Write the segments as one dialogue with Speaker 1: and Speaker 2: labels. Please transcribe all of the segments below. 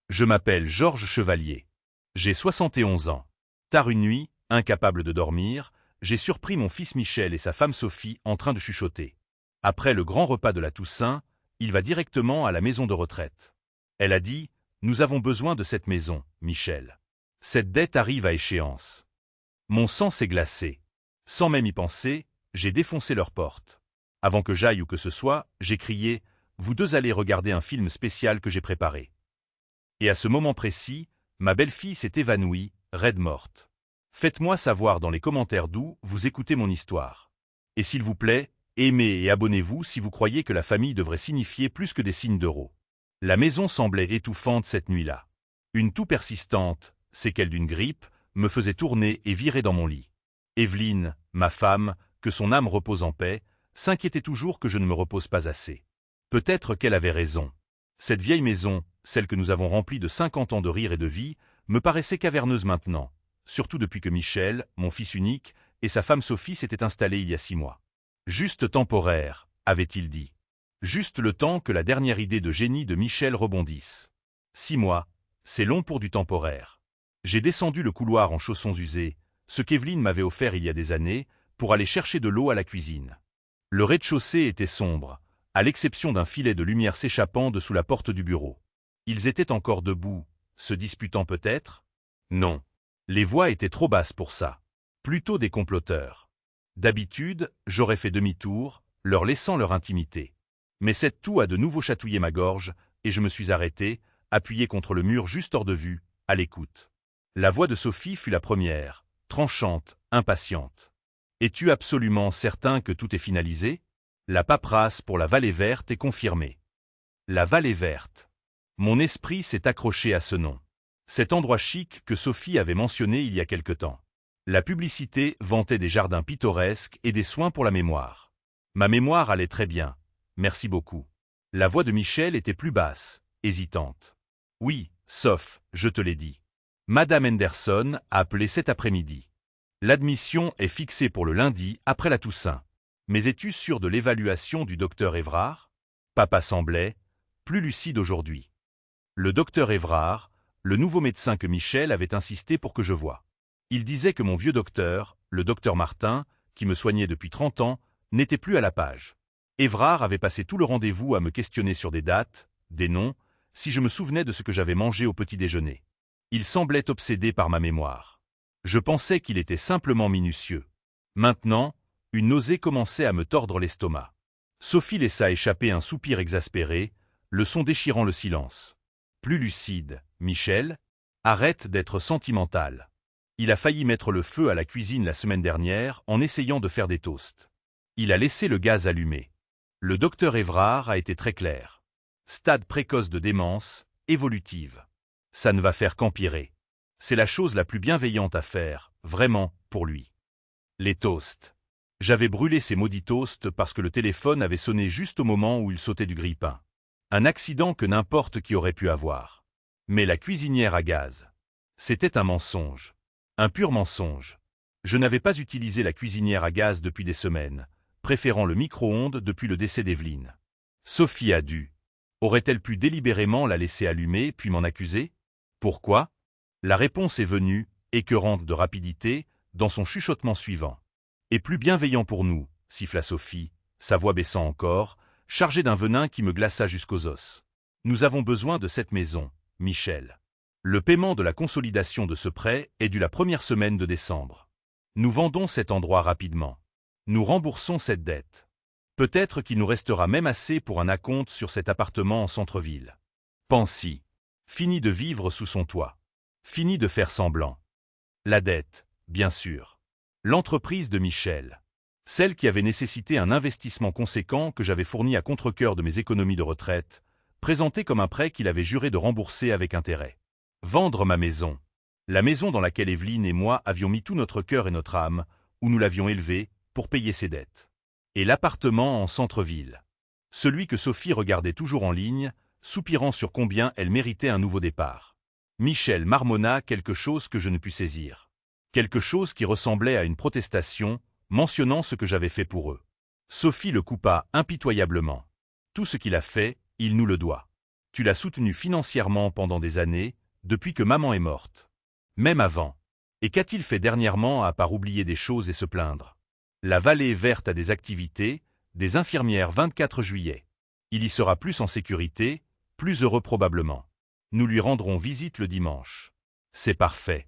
Speaker 1: Je m'appelle Georges Chevalier. J'ai 71 ans. Tard une nuit, incapable de dormir, j'ai surpris mon fils Michel et sa femme Sophie en train de chuchoter. Après le grand repas de la Toussaint, il va directement à la maison de retraite. Elle a dit « Nous avons besoin de cette maison, Michel. Cette dette arrive à échéance. » Mon sang s'est glacé. Sans même y penser, j'ai défoncé leur porte. Avant que j'aille où que ce soit, j'ai crié « Vous deux allez regarder un film spécial que j'ai préparé. » Et à ce moment précis, ma belle-fille s'est évanouie, raide morte. Faites-moi savoir dans les commentaires d'où vous écoutez mon histoire. Et s'il vous plaît, aimez et abonnez-vous si vous croyez que la famille devrait signifier plus que des signes d'euros. La maison semblait étouffante cette nuit-là. Une toux persistante, séquelle d'une grippe, me faisait tourner et virer dans mon lit. Evelyne, ma femme, que son âme repose en paix, s'inquiétait toujours que je ne me repose pas assez. Peut-être qu'elle avait raison. Cette vieille maison, celle que nous avons remplie de 50 ans de rire et de vie, me paraissait caverneuse maintenant, surtout depuis que Michel, mon fils unique, et sa femme Sophie s'étaient installés il y a 6 mois. Juste temporaire, avait-il dit. Juste le temps que la dernière idée de génie de Michel rebondisse. 6 mois, c'est long pour du temporaire. J'ai descendu le couloir en chaussons usés, ce qu'Evelyne m'avait offert il y a des années, pour aller chercher de l'eau à la cuisine. Le rez-de-chaussée était sombre, à l'exception d'un filet de lumière s'échappant de sous la porte du bureau. Ils étaient encore debout, se disputant peut-être? Non. Les voix étaient trop basses pour ça. Plutôt des comploteurs. D'habitude, j'aurais fait demi-tour, leur laissant leur intimité. Mais cette toux a de nouveau chatouillé ma gorge, et je me suis arrêté, appuyé contre le mur juste hors de vue, à l'écoute. La voix de Sophie fut la première, tranchante, impatiente. « Es-tu absolument certain que tout est finalisé ? La paperasse pour la Vallée Verte est confirmée. » La Vallée Verte. Mon esprit s'est accroché à ce nom. Cet endroit chic que Sophie avait mentionné il y a quelque temps. La publicité vantait des jardins pittoresques et des soins pour la mémoire. Ma mémoire allait très bien. Merci beaucoup. La voix de Michel était plus basse, hésitante. Oui, sauf, je te l'ai dit. Madame Henderson a appelé cet après-midi. L'admission est fixée pour le lundi après la Toussaint. Mais es-tu sûr de l'évaluation du docteur Évrard? Papa semblait plus lucide aujourd'hui. Le docteur Évrard, le nouveau médecin que Michel avait insisté pour que je voie. Il disait que mon vieux docteur, le docteur Martin, qui me soignait depuis 30 ans, n'était plus à la page. Évrard avait passé tout le rendez-vous à me questionner sur des dates, des noms, si je me souvenais de ce que j'avais mangé au petit déjeuner. Il semblait obsédé par ma mémoire. Je pensais qu'il était simplement minutieux. Maintenant, une nausée commençait à me tordre l'estomac. Sophie laissa échapper un soupir exaspéré, le son déchirant le silence. Plus lucide, Michel, arrête d'être sentimental. Il a failli mettre le feu à la cuisine la semaine dernière en essayant de faire des toasts. Il a laissé le gaz allumé. Le docteur Évrard a été très clair. Stade précoce de démence, évolutive. Ça ne va faire qu'empirer. C'est la chose la plus bienveillante à faire, vraiment, pour lui. Les toasts. J'avais brûlé ces maudits toasts parce que le téléphone avait sonné juste au moment où il sautait du grille-pain. Un accident que n'importe qui aurait pu avoir. Mais la cuisinière à gaz. C'était un mensonge. Un pur mensonge. Je n'avais pas utilisé la cuisinière à gaz depuis des semaines, préférant le micro-ondes depuis le décès d'Evelyne. Sophie a dû. Aurait-elle pu délibérément la laisser allumer puis m'en accuser? Pourquoi? La réponse est venue, écœurante de rapidité, dans son chuchotement suivant. Et plus bienveillant pour nous, siffla Sophie, sa voix baissant encore, chargée d'un venin qui me glaça jusqu'aux os. Nous avons besoin de cette maison, Michel. Le paiement de la consolidation de ce prêt est dû la première semaine de décembre. Nous vendons cet endroit rapidement. Nous remboursons cette dette. Peut-être qu'il nous restera même assez pour un acompte sur cet appartement en centre-ville. Pense-y. Fini de vivre sous son toit. Fini de faire semblant. La dette, bien sûr. L'entreprise de Michel. Celle qui avait nécessité un investissement conséquent que j'avais fourni à contre-cœur de mes économies de retraite, présenté comme un prêt qu'il avait juré de rembourser avec intérêt. Vendre ma maison. La maison dans laquelle Evelyne et moi avions mis tout notre cœur et notre âme, où nous l'avions élevée, pour payer ses dettes. Et l'appartement en centre-ville. Celui que Sophie regardait toujours en ligne, soupirant sur combien elle méritait un nouveau départ. Michel marmonna quelque chose que je ne pus saisir. Quelque chose qui ressemblait à une protestation, mentionnant ce que j'avais fait pour eux. Sophie le coupa impitoyablement. Tout ce qu'il a fait, il nous le doit. Tu l'as soutenu financièrement pendant des années, depuis que maman est morte. Même avant. Et qu'a-t-il fait dernièrement à part oublier des choses et se plaindre? La vallée verte a des activités, des infirmières 24 juillet. Il y sera plus en sécurité, plus heureux probablement. Nous lui rendrons visite le dimanche. C'est parfait.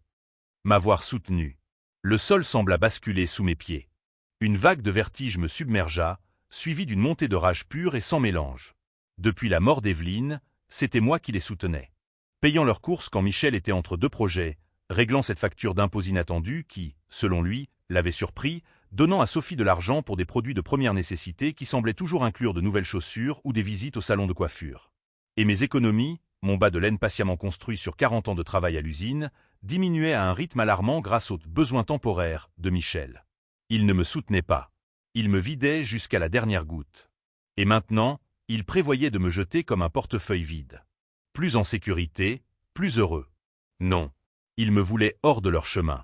Speaker 1: M'avoir soutenu. Le sol sembla basculer sous mes pieds. Une vague de vertige me submergea, suivie d'une montée de rage pure et sans mélange. Depuis la mort d'Evelyne, c'était moi qui les soutenais. Payant leurs courses quand Michel était entre deux projets, réglant cette facture d'impôts inattendue qui, selon lui, l'avait surpris, donnant à Sophie de l'argent pour des produits de première nécessité qui semblaient toujours inclure de nouvelles chaussures ou des visites au salon de coiffure. Et mes économies, mon bas de laine patiemment construit sur 40 ans de travail à l'usine, diminuaient à un rythme alarmant grâce aux besoins temporaires de Michel. Il ne me soutenait pas. Il me vidait jusqu'à la dernière goutte. Et maintenant, il prévoyait de me jeter comme un portefeuille vide. Plus en sécurité, plus heureux. Non. Ils me voulaient hors de leur chemin.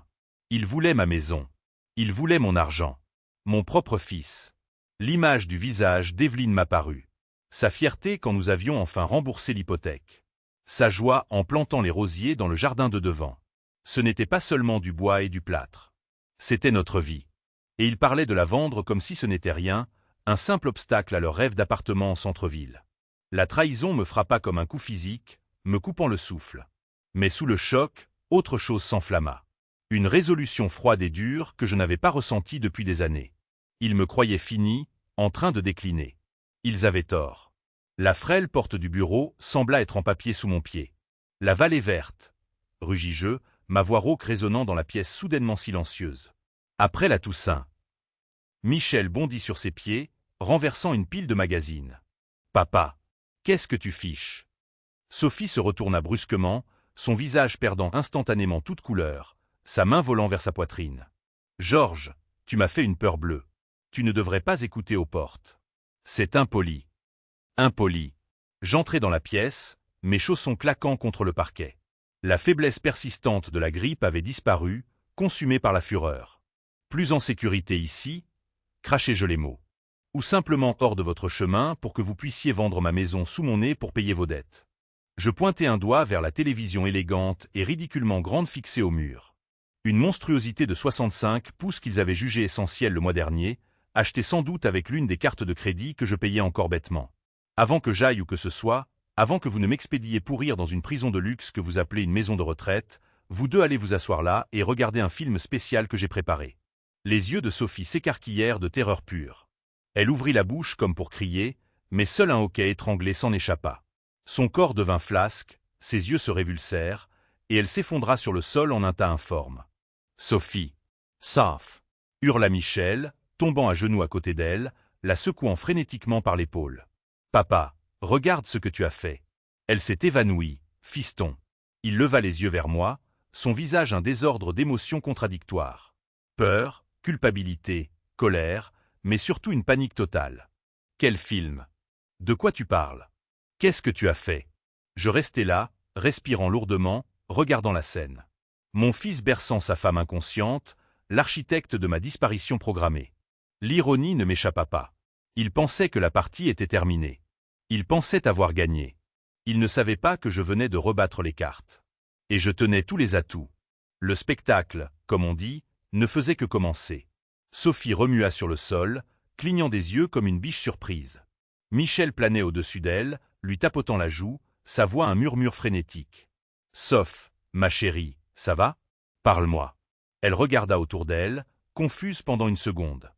Speaker 1: Ils voulaient ma maison. Ils voulaient mon argent. Mon propre fils. L'image du visage d'Evelyne m'apparut. Sa fierté quand nous avions enfin remboursé l'hypothèque. Sa joie en plantant les rosiers dans le jardin de devant. Ce n'était pas seulement du bois et du plâtre. C'était notre vie. Et ils parlaient de la vendre comme si ce n'était rien, un simple obstacle à leur rêve d'appartement en centre-ville. La trahison me frappa comme un coup physique, me coupant le souffle. Mais sous le choc, autre chose s'enflamma. Une résolution froide et dure que je n'avais pas ressentie depuis des années. Ils me croyaient fini, en train de décliner. Ils avaient tort. La frêle porte du bureau sembla être en papier sous mon pied. La vallée verte, rugis-je, ma voix rauque résonnant dans la pièce soudainement silencieuse. Après la Toussaint. Michel bondit sur ses pieds, renversant une pile de magazines. Papa, qu'est-ce que tu fiches? Sophie se retourna brusquement, son visage perdant instantanément toute couleur, sa main volant vers sa poitrine. Georges, tu m'as fait une peur bleue. Tu ne devrais pas écouter aux portes. C'est impoli. Impoli. J'entrai dans la pièce, mes chaussons claquant contre le parquet. La faiblesse persistante de la grippe avait disparu, consumée par la fureur. Plus en sécurité ici, crachez-je les mots. Ou simplement hors de votre chemin pour que vous puissiez vendre ma maison sous mon nez pour payer vos dettes. Je pointai un doigt vers la télévision élégante et ridiculement grande fixée au mur. Une monstruosité de 65 pouces qu'ils avaient jugée essentielle le mois dernier, achetée sans doute avec l'une des cartes de crédit que je payais encore bêtement. Avant que j'aille où que ce soit, avant que vous ne m'expédiez pourrir dans une prison de luxe que vous appelez une maison de retraite, vous deux allez vous asseoir là et regarder un film spécial que j'ai préparé. Les yeux de Sophie s'écarquillèrent de terreur pure. Elle ouvrit la bouche comme pour crier, mais seul un hoquet étranglé s'en échappa. Son corps devint flasque, ses yeux se révulsèrent, et elle s'effondra sur le sol en un tas informe. Sophie. Sauf. Hurla Michel, tombant à genoux à côté d'elle, la secouant frénétiquement par l'épaule. Papa, regarde ce que tu as fait. Elle s'est évanouie, fiston. Il leva les yeux vers moi, son visage un désordre d'émotions contradictoires. Peur, culpabilité, colère, mais surtout une panique totale. Quel film? De quoi tu parles? Qu'est-ce que tu as fait? Je restais là, respirant lourdement, regardant la scène. Mon fils berçant sa femme inconsciente, l'architecte de ma disparition programmée. L'ironie ne m'échappa pas. Il pensait que la partie était terminée. Il pensait avoir gagné. Il ne savait pas que je venais de rebattre les cartes. Et je tenais tous les atouts. Le spectacle, comme on dit, ne faisait que commencer. Sophie remua sur le sol, clignant des yeux comme une biche surprise. Michel planait au-dessus d'elle, lui tapotant la joue, sa voix un murmure frénétique. « Soph, ma chérie, ça va? Parle-moi. » Elle regarda autour d'elle, confuse pendant une seconde.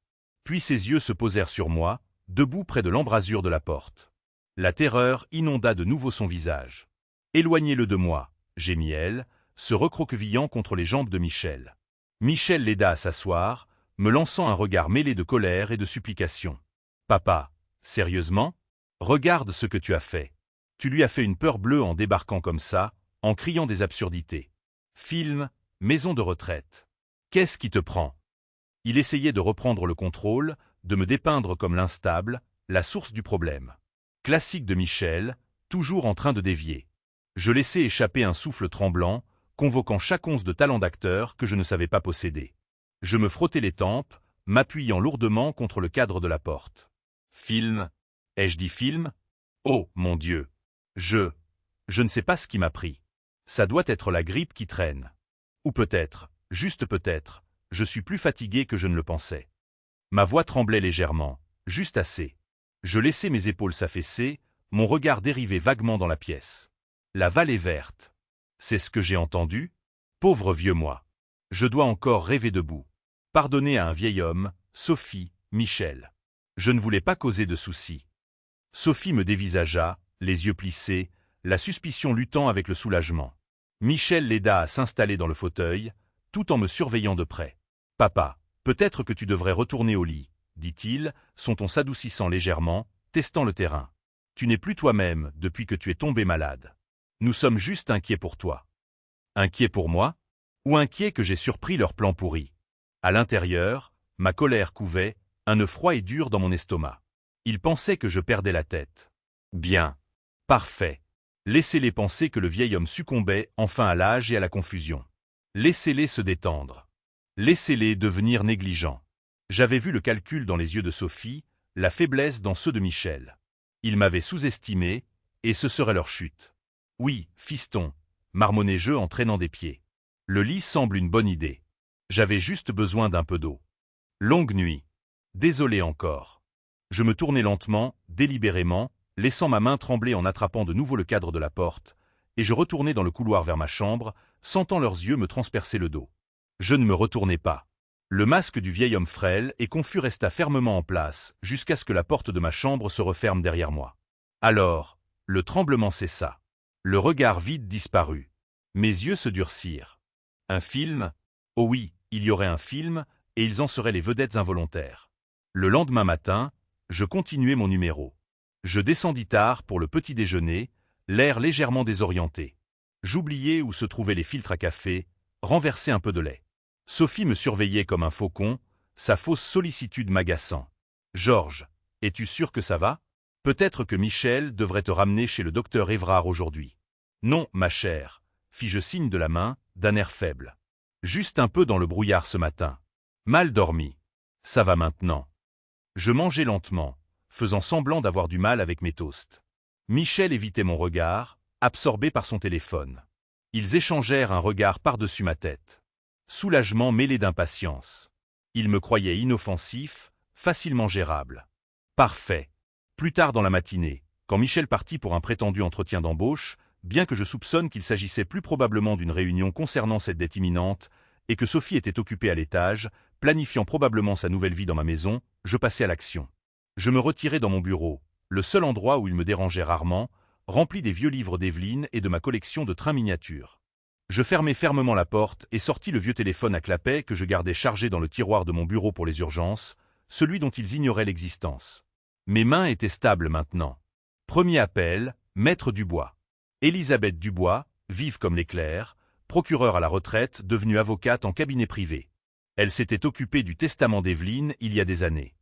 Speaker 1: Puis ses yeux se posèrent sur moi, debout près de l'embrasure de la porte. La terreur inonda de nouveau son visage. « Éloignez-le de moi », gémit elle, se recroquevillant contre les jambes de Michel. Michel l'aida à s'asseoir, me lançant un regard mêlé de colère et de supplication. « Papa, sérieusement? Regarde ce que tu as fait. Tu lui as fait une peur bleue en débarquant comme ça, en criant des absurdités. Film, maison de retraite. Qu'est-ce qui te prend? » Il essayait de reprendre le contrôle, de me dépeindre comme l'instable, la source du problème. Classique de Michel, toujours en train de dévier. Je laissai échapper un souffle tremblant, convoquant chaque once de talent d'acteur que je ne savais pas posséder. Je me frottais les tempes, m'appuyant lourdement contre le cadre de la porte. Film? Ai-je dit film? Oh, mon Dieu! Je ne sais pas ce qui m'a pris. Ça doit être la grippe qui traîne. Ou peut-être, juste peut-être, je suis plus fatigué que je ne le pensais. Ma voix tremblait légèrement, juste assez. Je laissais mes épaules s'affaisser, mon regard dérivait vaguement dans la pièce. La vallée verte. C'est ce que j'ai entendu? Pauvre vieux moi. Je dois encore rêver debout. Pardonner à un vieil homme, Sophie, Michel. Je ne voulais pas causer de soucis. Sophie me dévisagea, les yeux plissés, la suspicion luttant avec le soulagement. Michel l'aida à s'installer dans le fauteuil, tout en me surveillant de près. « Papa, peut-être que tu devrais retourner au lit, » dit-il, son ton s'adoucissant légèrement, testant le terrain. « Tu n'es plus toi-même depuis que tu es tombé malade. Nous sommes juste inquiets pour toi. » Inquiets pour moi? Ou inquiets que j'ai surpris leur plan pourri? À l'intérieur, ma colère couvait, un nœud froid et dur dans mon estomac. Ils pensaient que je perdais la tête. Bien. Parfait. Laissez-les penser que le vieil homme succombait enfin à l'âge et à la confusion. Laissez-les se détendre. Laissez-les devenir négligents. J'avais vu le calcul dans les yeux de Sophie, la faiblesse dans ceux de Michel. Ils m'avaient sous-estimé, et ce serait leur chute. Oui, fiston, marmonnai-je en traînant des pieds. Le lit semble une bonne idée. J'avais juste besoin d'un peu d'eau. Longue nuit. Désolé encore. Je me tournai lentement, délibérément, laissant ma main trembler en attrapant de nouveau le cadre de la porte, et je retournai dans le couloir vers ma chambre, sentant leurs yeux me transpercer le dos. Je ne me retournai pas. Le masque du vieil homme frêle et confus resta fermement en place, jusqu'à ce que la porte de ma chambre se referme derrière moi. Alors, le tremblement cessa. Le regard vide disparut. Mes yeux se durcirent. Un film? Oh oui, il y aurait un film, et ils en seraient les vedettes involontaires. Le lendemain matin, je continuai mon numéro. Je descendis tard pour le petit déjeuner, l'air légèrement désorienté. J'oubliais où se trouvaient les filtres à café, renversai un peu de lait. Sophie me surveillait comme un faucon, sa fausse sollicitude m'agaçant. « Georges, es-tu sûr que ça va? Peut-être que Michel devrait te ramener chez le docteur Évrard aujourd'hui. »« Non, ma chère, » fis-je signe de la main, d'un air faible. Juste un peu dans le brouillard ce matin. Mal dormi. Ça va maintenant. Je mangeais lentement, faisant semblant d'avoir du mal avec mes toasts. Michel évitait mon regard, absorbé par son téléphone. Ils échangèrent un regard par-dessus ma tête. Soulagement mêlé d'impatience. Ils me croyaient inoffensif, facilement gérable. Parfait. Plus tard dans la matinée, quand Michel partit pour un prétendu entretien d'embauche, bien que je soupçonne qu'il s'agissait plus probablement d'une réunion concernant cette dette imminente, et que Sophie était occupée à l'étage, planifiant probablement sa nouvelle vie dans ma maison, je passai à l'action. Je me retirai dans mon bureau, le seul endroit où il me dérangeait rarement, rempli des vieux livres d'Evelyne et de ma collection de trains miniatures. Je fermai fermement la porte et sortis le vieux téléphone à clapet que je gardais chargé dans le tiroir de mon bureau pour les urgences, celui dont ils ignoraient l'existence. Mes mains étaient stables maintenant. Premier appel, Maître Dubois. Élisabeth Dubois, vive comme l'éclair, procureure à la retraite, devenue avocate en cabinet privé. Elle s'était occupée du testament d'Evelyne il y a des années.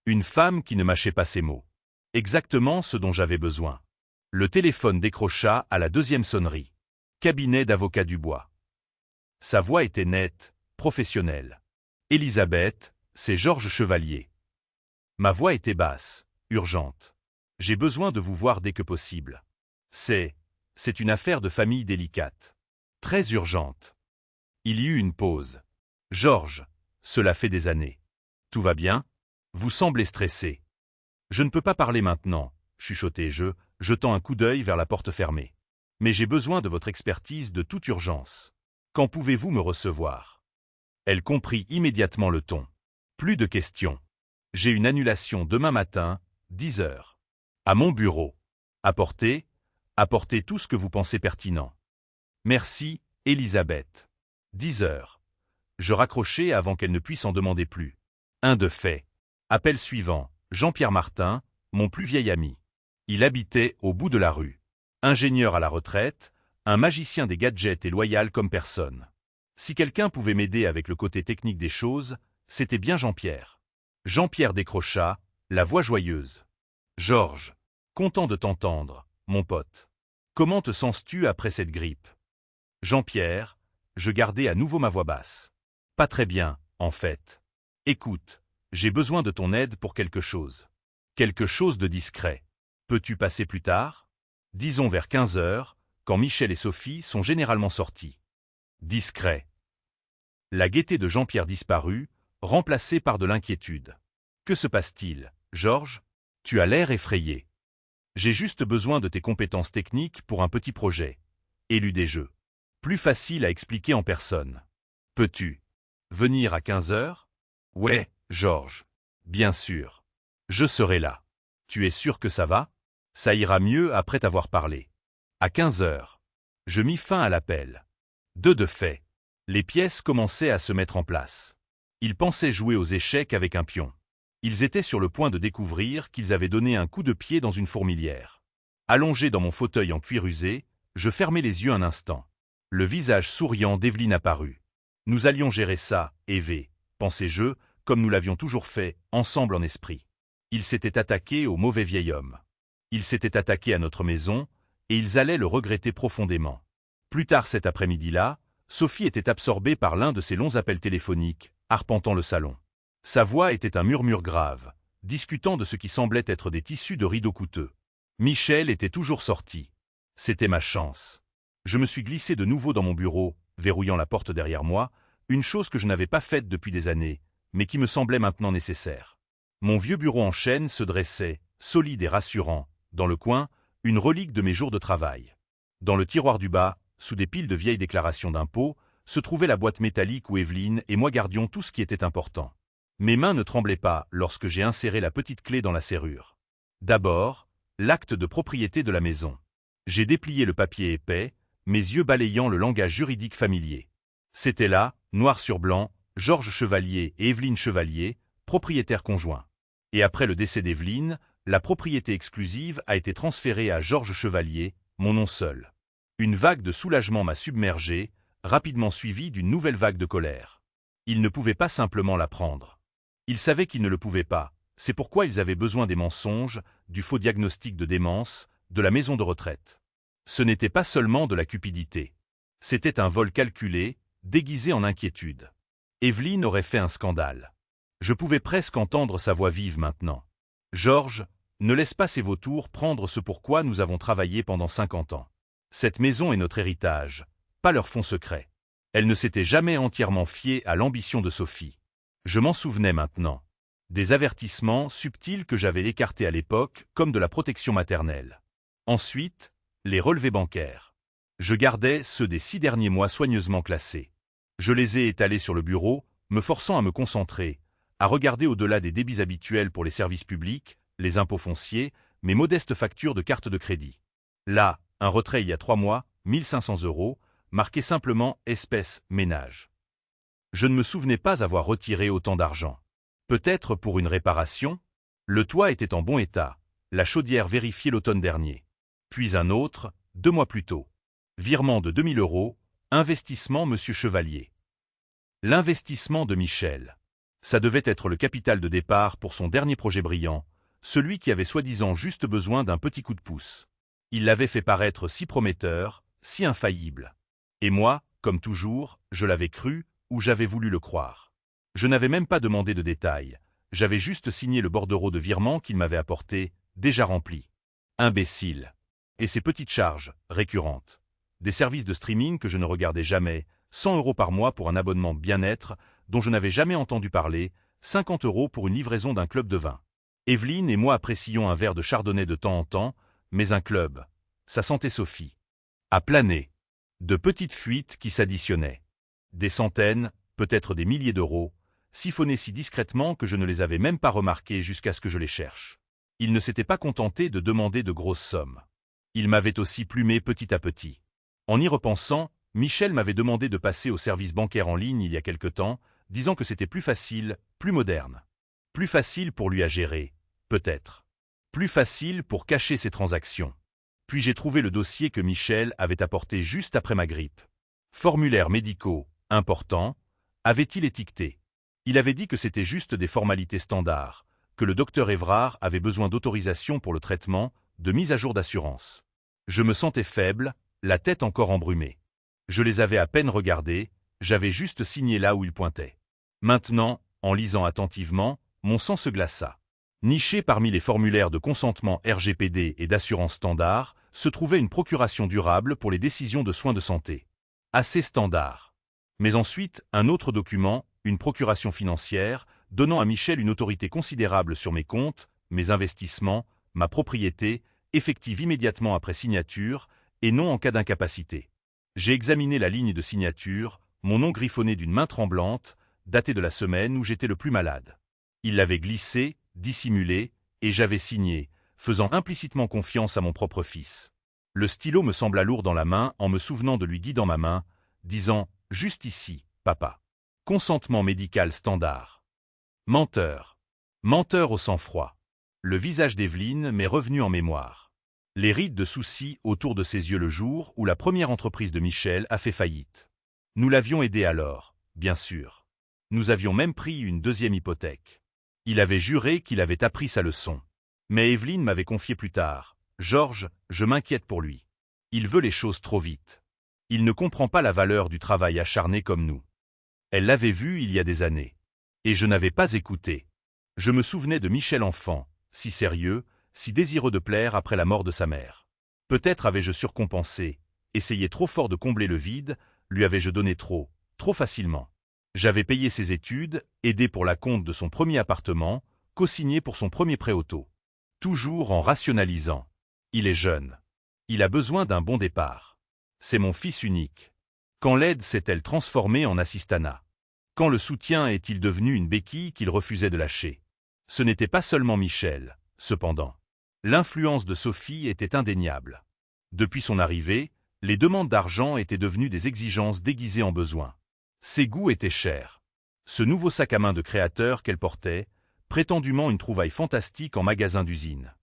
Speaker 1: Une femme qui ne mâchait pas ses mots. Exactement ce dont j'avais besoin. Le téléphone décrocha à la deuxième sonnerie. Cabinet d'avocat Dubois. Sa voix était nette, professionnelle. Élisabeth, c'est Georges Chevalier. Ma voix était basse, urgente. J'ai besoin de vous voir dès que possible. C'est une affaire de famille délicate. Très urgente. Il y eut une pause. Georges, cela fait des années. Tout va bien? Vous semblez stressé. Je ne peux pas parler maintenant, chuchotai-je, jetant un coup d'œil vers la porte fermée. Mais j'ai besoin de votre expertise de toute urgence. Quand pouvez-vous me recevoir? Elle comprit immédiatement le ton. Plus de questions. J'ai une annulation demain matin, 10 heures. À mon bureau. Apportez tout ce que vous pensez pertinent. Merci, Élisabeth. 10 heures. Je raccrochai avant qu'elle ne puisse en demander plus. Un de fait. Appel suivant, Jean-Pierre Martin, mon plus vieil ami. Il habitait au bout de la rue. Ingénieur à la retraite, un magicien des gadgets et loyal comme personne. Si quelqu'un pouvait m'aider avec le côté technique des choses, c'était bien Jean-Pierre. Jean-Pierre décrocha, la voix joyeuse. Georges, content de t'entendre, mon pote. Comment te sens-tu après cette grippe? Jean-Pierre, je gardai à nouveau ma voix basse. Pas très bien, en fait. Écoute, j'ai besoin de ton aide pour quelque chose. Quelque chose de discret. Peux-tu passer plus tard? Disons vers 15 heures, quand Michel et Sophie sont généralement sortis. Discret. La gaieté de Jean-Pierre disparut, remplacée par de l'inquiétude. Que se passe-t-il, Georges? Tu as l'air effrayé. J'ai juste besoin de tes compétences techniques pour un petit projet. Élu des jeux. Plus facile à expliquer en personne. Peux-tu venir à 15 heures? Ouais, Georges. Bien sûr. Je serai là. Tu es sûr que ça va? Ça ira mieux après t'avoir parlé. À 15 heures. Je mis fin à l'appel. De fait. Les pièces commençaient à se mettre en place. Ils pensaient jouer aux échecs avec un pion. Ils étaient sur le point de découvrir qu'ils avaient donné un coup de pied dans une fourmilière. Allongé dans mon fauteuil en cuir usé, je fermai les yeux un instant. Le visage souriant d'Evelyne apparut. Nous allions gérer ça, Eve, pensais-je, comme nous l'avions toujours fait, ensemble en esprit. Ils s'étaient attaqués au mauvais vieil homme. Ils s'étaient attaqués à notre maison, et ils allaient le regretter profondément. Plus tard cet après-midi-là, Sophie était absorbée par l'un de ses longs appels téléphoniques, arpentant le salon. Sa voix était un murmure grave, discutant de ce qui semblait être des tissus de rideaux coûteux. Michel était toujours sorti. C'était ma chance. Je me suis glissé de nouveau dans mon bureau, verrouillant la porte derrière moi, une chose que je n'avais pas faite depuis des années, mais qui me semblait maintenant nécessaire. Mon vieux bureau en chêne se dressait, solide et rassurant, dans le coin, une relique de mes jours de travail. Dans le tiroir du bas, sous des piles de vieilles déclarations d'impôts, se trouvait la boîte métallique où Evelyne et moi gardions tout ce qui était important. Mes mains ne tremblaient pas lorsque j'ai inséré la petite clé dans la serrure. D'abord, l'acte de propriété de la maison. J'ai déplié le papier épais, mes yeux balayant le langage juridique familier. C'était là, noir sur blanc, Georges Chevalier et Evelyne Chevalier, propriétaires conjoints. Et après le décès d'Evelyne, la propriété exclusive a été transférée à Georges Chevalier, mon nom seul. Une vague de soulagement m'a submergé, rapidement suivie d'une nouvelle vague de colère. Ils ne pouvaient pas simplement la prendre. Ils savaient qu'ils ne le pouvaient pas, c'est pourquoi ils avaient besoin des mensonges, du faux diagnostic de démence, de la maison de retraite. Ce n'était pas seulement de la cupidité. C'était un vol calculé, déguisé en inquiétude. Evelyne aurait fait un scandale. Je pouvais presque entendre sa voix vive maintenant. Georges, ne laisse pas ces vautours prendre ce pourquoi nous avons travaillé pendant 50 ans. Cette maison est notre héritage, pas leur fonds secret. Elle ne s'était jamais entièrement fiée à l'ambition de Sophie. Je m'en souvenais maintenant. Des avertissements subtils que j'avais écartés à l'époque, comme de la protection maternelle. Ensuite, les relevés bancaires. Je gardais ceux des 6 derniers mois soigneusement classés. Je les ai étalés sur le bureau, me forçant à me concentrer, à regarder au-delà des débits habituels pour les services publics, les impôts fonciers, mes modestes factures de carte de crédit. Là, un retrait il y a 3 mois, 1500 €, marqué simplement « espèce ménage ». Je ne me souvenais pas avoir retiré autant d'argent. Peut-être pour une réparation? Le toit était en bon état, la chaudière vérifiée l'automne dernier. Puis un autre, 2 mois plus tôt. Virement de 2000 €, investissement Monsieur Chevalier. L'investissement de Michel. Ça devait être le capital de départ pour son dernier projet brillant, celui qui avait soi-disant juste besoin d'un petit coup de pouce. Il l'avait fait paraître si prometteur, si infaillible. Et moi, comme toujours, je l'avais cru, ou j'avais voulu le croire. Je n'avais même pas demandé de détails, j'avais juste signé le bordereau de virement qu'il m'avait apporté, déjà rempli. Imbécile. Et ces petites charges, récurrentes. Des services de streaming que je ne regardais jamais, 100 € par mois pour un abonnement bien-être, dont je n'avais jamais entendu parler, 50 € pour une livraison d'un club de vin. Evelyne et moi apprécions un verre de chardonnay de temps en temps, mais un club, ça sentait Sophie. À planer. De petites fuites qui s'additionnaient. Des centaines, peut-être des milliers d'euros, siphonnés si discrètement que je ne les avais même pas remarqués jusqu'à ce que je les cherche. Il ne s'était pas contenté de demander de grosses sommes. Il m'avait aussi plumé petit à petit. En y repensant, Michel m'avait demandé de passer au service bancaire en ligne il y a quelque temps, disant que c'était plus facile, plus moderne. Plus facile pour lui à gérer, peut-être. Plus facile pour cacher ses transactions. Puis j'ai trouvé le dossier que Michel avait apporté juste après ma grippe. Formulaires médicaux, importants, avait-il étiqueté. Il avait dit que c'était juste des formalités standards, que le docteur Évrard avait besoin d'autorisation pour le traitement, de mise à jour d'assurance. Je me sentais faible, la tête encore embrumée. Je les avais à peine regardés, j'avais juste signé là où ils pointaient. Maintenant, en lisant attentivement, mon sang se glaça. Niché parmi les formulaires de consentement RGPD et d'assurance standard, se trouvait une procuration durable pour les décisions de soins de santé. Assez standard. Mais ensuite, un autre document, une procuration financière, donnant à Michel une autorité considérable sur mes comptes, mes investissements, ma propriété, effective immédiatement après signature, et non en cas d'incapacité. J'ai examiné la ligne de signature, mon nom griffonné d'une main tremblante, daté de la semaine où j'étais le plus malade. Il l'avait glissé, dissimulé, et j'avais signé, faisant implicitement confiance à mon propre fils. Le stylo me sembla lourd dans la main en me souvenant de lui guidant ma main, disant « Juste ici, papa ». Consentement médical standard. Menteur. Menteur au sang-froid. Le visage d'Evelyne m'est revenu en mémoire. Les rides de soucis autour de ses yeux le jour où la première entreprise de Michel a fait faillite. Nous l'avions aidé alors, bien sûr. Nous avions même pris une deuxième hypothèque. Il avait juré qu'il avait appris sa leçon. Mais Evelyne m'avait confié plus tard. « Georges, je m'inquiète pour lui. Il veut les choses trop vite. Il ne comprend pas la valeur du travail acharné comme nous. » Elle l'avait vu il y a des années. Et je n'avais pas écouté. Je me souvenais de Michel enfant, si sérieux, si désireux de plaire après la mort de sa mère. Peut-être avais-je surcompensé, essayé trop fort de combler le vide, lui avais-je donné trop facilement. J'avais payé ses études, aidé pour l'acompte de son premier appartement, co-signé pour son premier prêt auto. Toujours en rationalisant. Il est jeune. Il a besoin d'un bon départ. C'est mon fils unique. Quand l'aide s'est-elle transformée en assistanat? Quand le soutien est-il devenu une béquille qu'il refusait de lâcher? Ce n'était pas seulement Michel, cependant. L'influence de Sophie était indéniable. Depuis son arrivée, les demandes d'argent étaient devenues des exigences déguisées en besoins. Ses goûts étaient chers. Ce nouveau sac à main de créateur qu'elle portait, prétendument une trouvaille fantastique en magasin d'usine.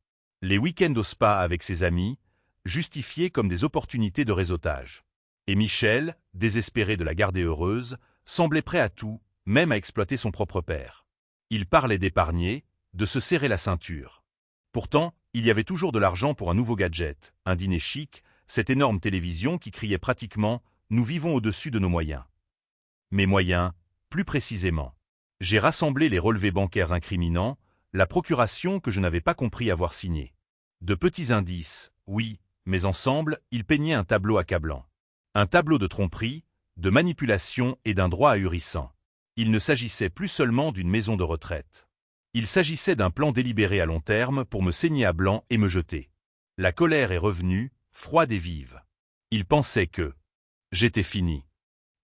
Speaker 1: Les week-ends au spa avec ses amis, justifiés comme des opportunités de réseautage. Et Michel, désespéré de la garder heureuse, semblait prêt à tout, même à exploiter son propre père. Il parlait d'épargner, de se serrer la ceinture. Pourtant, il y avait toujours de l'argent pour un nouveau gadget, un dîner chic, cette énorme télévision qui criait pratiquement « Nous vivons au-dessus de nos moyens ». Mes moyens, plus précisément. J'ai rassemblé les relevés bancaires incriminants, la procuration que je n'avais pas compris avoir signée. De petits indices, oui, mais ensemble, ils peignaient un tableau accablant. Un tableau de tromperie, de manipulation et d'un droit ahurissant. Il ne s'agissait plus seulement d'une maison de retraite. Il s'agissait d'un plan délibéré à long terme pour me saigner à blanc et me jeter. La colère est revenue, froide et vive. Il pensait que j'étais fini.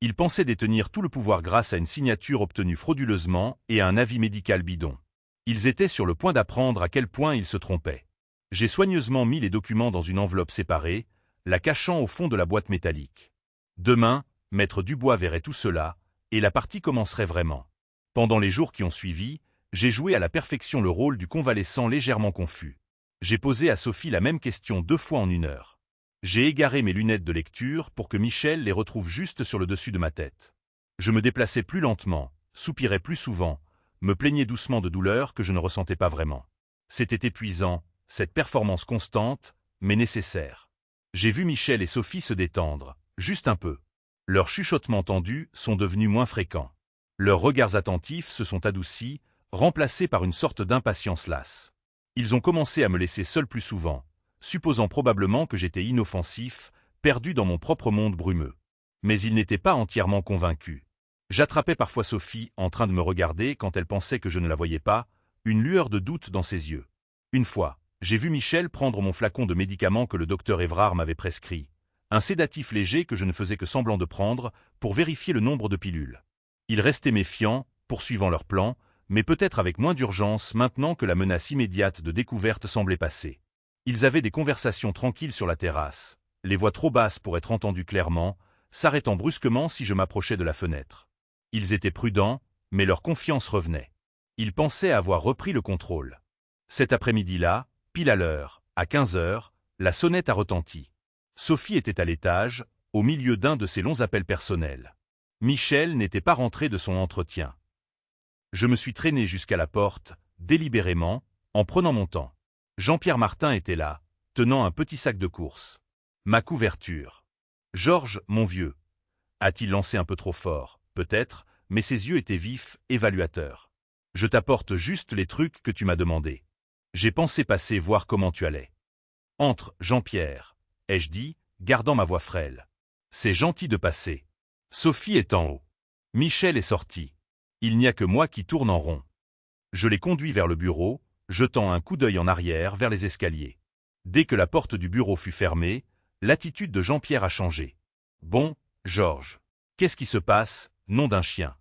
Speaker 1: Il pensait détenir tout le pouvoir grâce à une signature obtenue frauduleusement et à un avis médical bidon. Ils étaient sur le point d'apprendre à quel point ils se trompaient. J'ai soigneusement mis les documents dans une enveloppe séparée, la cachant au fond de la boîte métallique. Demain, Maître Dubois verrait tout cela, et la partie commencerait vraiment. Pendant les jours qui ont suivi, j'ai joué à la perfection le rôle du convalescent légèrement confus. J'ai posé à Sophie la même question 2 fois en 1 heure. J'ai égaré mes lunettes de lecture pour que Michel les retrouve juste sur le dessus de ma tête. Je me déplaçais plus lentement, soupirais plus souvent, me plaignais doucement de douleurs que je ne ressentais pas vraiment. C'était épuisant, cette performance constante, mais nécessaire. J'ai vu Michel et Sophie se détendre, juste un peu. Leurs chuchotements tendus sont devenus moins fréquents. Leurs regards attentifs se sont adoucis, remplacés par une sorte d'impatience lasse. Ils ont commencé à me laisser seul plus souvent, supposant probablement que j'étais inoffensif, perdu dans mon propre monde brumeux. Mais ils n'étaient pas entièrement convaincus. J'attrapais parfois Sophie en train de me regarder quand elle pensait que je ne la voyais pas, une lueur de doute dans ses yeux. Une fois, j'ai vu Michel prendre mon flacon de médicaments que le docteur Évrard m'avait prescrit, un sédatif léger que je ne faisais que semblant de prendre pour vérifier le nombre de pilules. Ils restaient méfiants, poursuivant leur plan, mais peut-être avec moins d'urgence maintenant que la menace immédiate de découverte semblait passer. Ils avaient des conversations tranquilles sur la terrasse, les voix trop basses pour être entendues clairement, s'arrêtant brusquement si je m'approchais de la fenêtre. Ils étaient prudents, mais leur confiance revenait. Ils pensaient avoir repris le contrôle. Cet après-midi-là, pile à l'heure, à 15 heures, la sonnette a retenti. Sophie était à l'étage, au milieu d'un de ses longs appels personnels. Michel n'était pas rentré de son entretien. Je me suis traîné jusqu'à la porte, délibérément, en prenant mon temps. Jean-Pierre Martin était là, tenant un petit sac de course. Ma couverture. « Georges, mon vieux », a-t-il lancé un peu trop fort, peut-être, mais ses yeux étaient vifs, évaluateurs. Je t'apporte juste les trucs que tu m'as demandé. J'ai pensé passer voir comment tu allais. Entre, Jean-Pierre, ai-je dit, gardant ma voix frêle. C'est gentil de passer. Sophie est en haut. Michel est sorti. Il n'y a que moi qui tourne en rond. Je l'ai conduit vers le bureau, jetant un coup d'œil en arrière vers les escaliers. Dès que la porte du bureau fut fermée, l'attitude de Jean-Pierre a changé. Bon, Georges. Qu'est-ce qui se passe, nom d'un chien?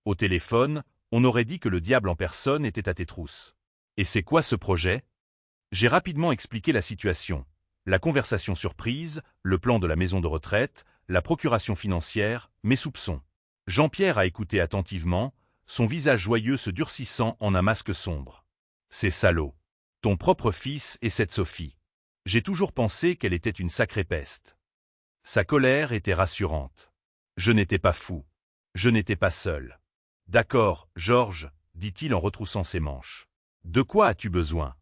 Speaker 1: Au téléphone, on aurait dit que le diable en personne était à tes trousses. Et c'est quoi ce projet? J'ai rapidement expliqué la situation. La conversation surprise, le plan de la maison de retraite, la procuration financière, mes soupçons. Jean-Pierre a écouté attentivement, son visage joyeux se durcissant en un masque sombre. C'est salaud. Ton propre fils et cette Sophie. J'ai toujours pensé qu'elle était une sacrée peste. Sa colère était rassurante. Je n'étais pas fou. Je n'étais pas seul. D'accord, Georges, dit-il en retroussant ses manches. De quoi as-tu besoin?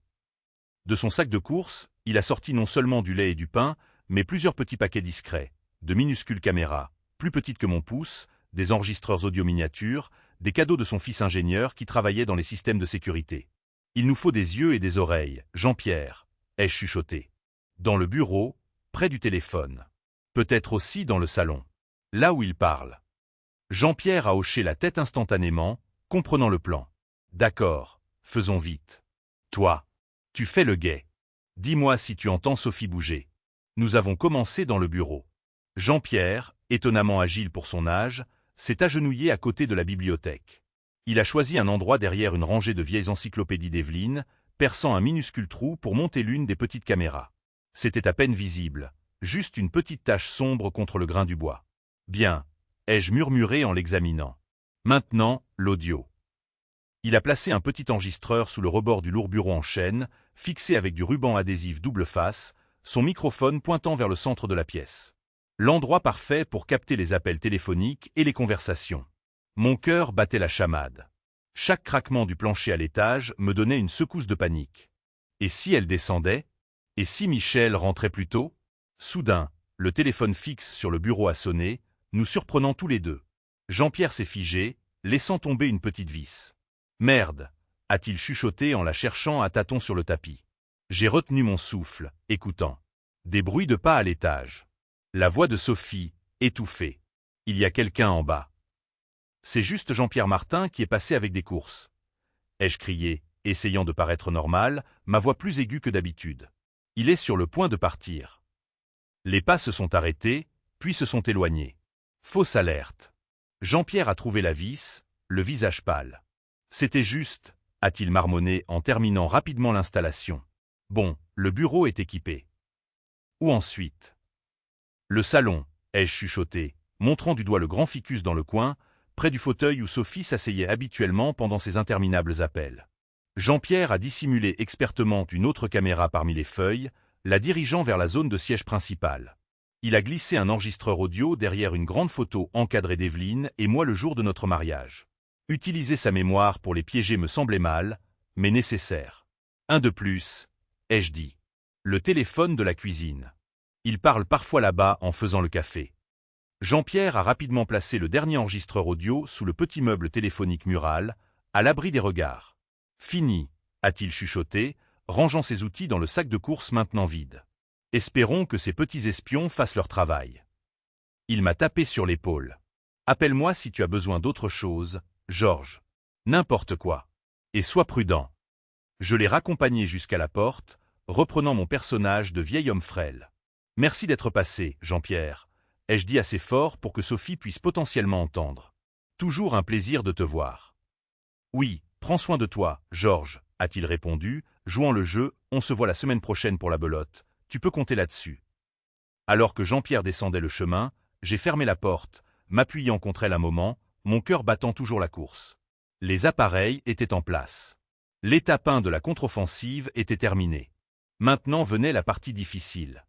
Speaker 1: De son sac de course, il a sorti non seulement du lait et du pain, mais plusieurs petits paquets discrets, de minuscules caméras, plus petites que mon pouce, des enregistreurs audio miniatures, des cadeaux de son fils ingénieur qui travaillait dans les systèmes de sécurité. Il nous faut des yeux et des oreilles, Jean-Pierre, ai-je chuchoté. Dans le bureau, près du téléphone. Peut-être aussi dans le salon. Là où il parle. Jean-Pierre a hoché la tête instantanément, comprenant le plan. D'accord, faisons vite. Toi, tu fais le guet. Dis-moi si tu entends Sophie bouger. Nous avons commencé dans le bureau. Jean-Pierre, étonnamment agile pour son âge, s'est agenouillé à côté de la bibliothèque. Il a choisi un endroit derrière une rangée de vieilles encyclopédies d'Evelyne, perçant un minuscule trou pour monter l'une des petites caméras. C'était à peine visible, juste une petite tache sombre contre le grain du bois. Bien, ai-je murmuré en l'examinant. Maintenant, l'audio. Il a placé un petit enregistreur sous le rebord du lourd bureau en chêne, fixé avec du ruban adhésif double face, son microphone pointant vers le centre de la pièce. L'endroit parfait pour capter les appels téléphoniques et les conversations. Mon cœur battait la chamade. Chaque craquement du plancher à l'étage me donnait une secousse de panique. Et si elle descendait? Et si Michel rentrait plus tôt? Soudain, le téléphone fixe sur le bureau a sonné, nous surprenant tous les deux. Jean-Pierre s'est figé, laissant tomber une petite vis. Merde, a-t-il chuchoté en la cherchant à tâtons sur le tapis. J'ai retenu mon souffle, écoutant. Des bruits de pas à l'étage. La voix de Sophie, étouffée. Il y a quelqu'un en bas. C'est juste Jean-Pierre Martin qui est passé avec des courses. Ai-je crié, essayant de paraître normal, ma voix plus aiguë que d'habitude. Il est sur le point de partir. Les pas se sont arrêtés, puis se sont éloignés. Fausse alerte. Jean-Pierre a trouvé la vis, le visage pâle. C'était juste, a-t-il marmonné en terminant rapidement l'installation. Bon, le bureau est équipé. Où ensuite? Le salon, ai-je chuchoté, montrant du doigt le grand ficus dans le coin, près du fauteuil où Sophie s'asseyait habituellement pendant ses interminables appels. Jean-Pierre a dissimulé expertement une autre caméra parmi les feuilles, la dirigeant vers la zone de siège principale. Il a glissé un enregistreur audio derrière une grande photo encadrée d'Evelyne et moi le jour de notre mariage. Utiliser sa mémoire pour les piéger me semblait mal, mais nécessaire. Un de plus, ai-je dit. Le téléphone de la cuisine. Il parle parfois là-bas en faisant le café. Jean-Pierre a rapidement placé le dernier enregistreur audio sous le petit meuble téléphonique mural, à l'abri des regards. Fini, a-t-il chuchoté, rangeant ses outils dans le sac de course maintenant vide. Espérons que ces petits espions fassent leur travail. Il m'a tapé sur l'épaule. Appelle-moi si tu as besoin d'autre chose, Georges. N'importe quoi. Et sois prudent. Je l'ai raccompagné jusqu'à la porte, reprenant mon personnage de vieil homme frêle. Merci d'être passé, Jean-Pierre, ai-je dit assez fort pour que Sophie puisse potentiellement entendre. Toujours un plaisir de te voir. Oui, prends soin de toi, Georges, a-t-il répondu, jouant le jeu, on se voit la semaine prochaine pour la belote, tu peux compter là-dessus. Alors que Jean-Pierre descendait le chemin, j'ai fermé la porte, m'appuyant contre elle un moment, mon cœur battant toujours la course. Les appareils étaient en place. L'étape 1 de la contre-offensive était terminée. Maintenant venait la partie difficile.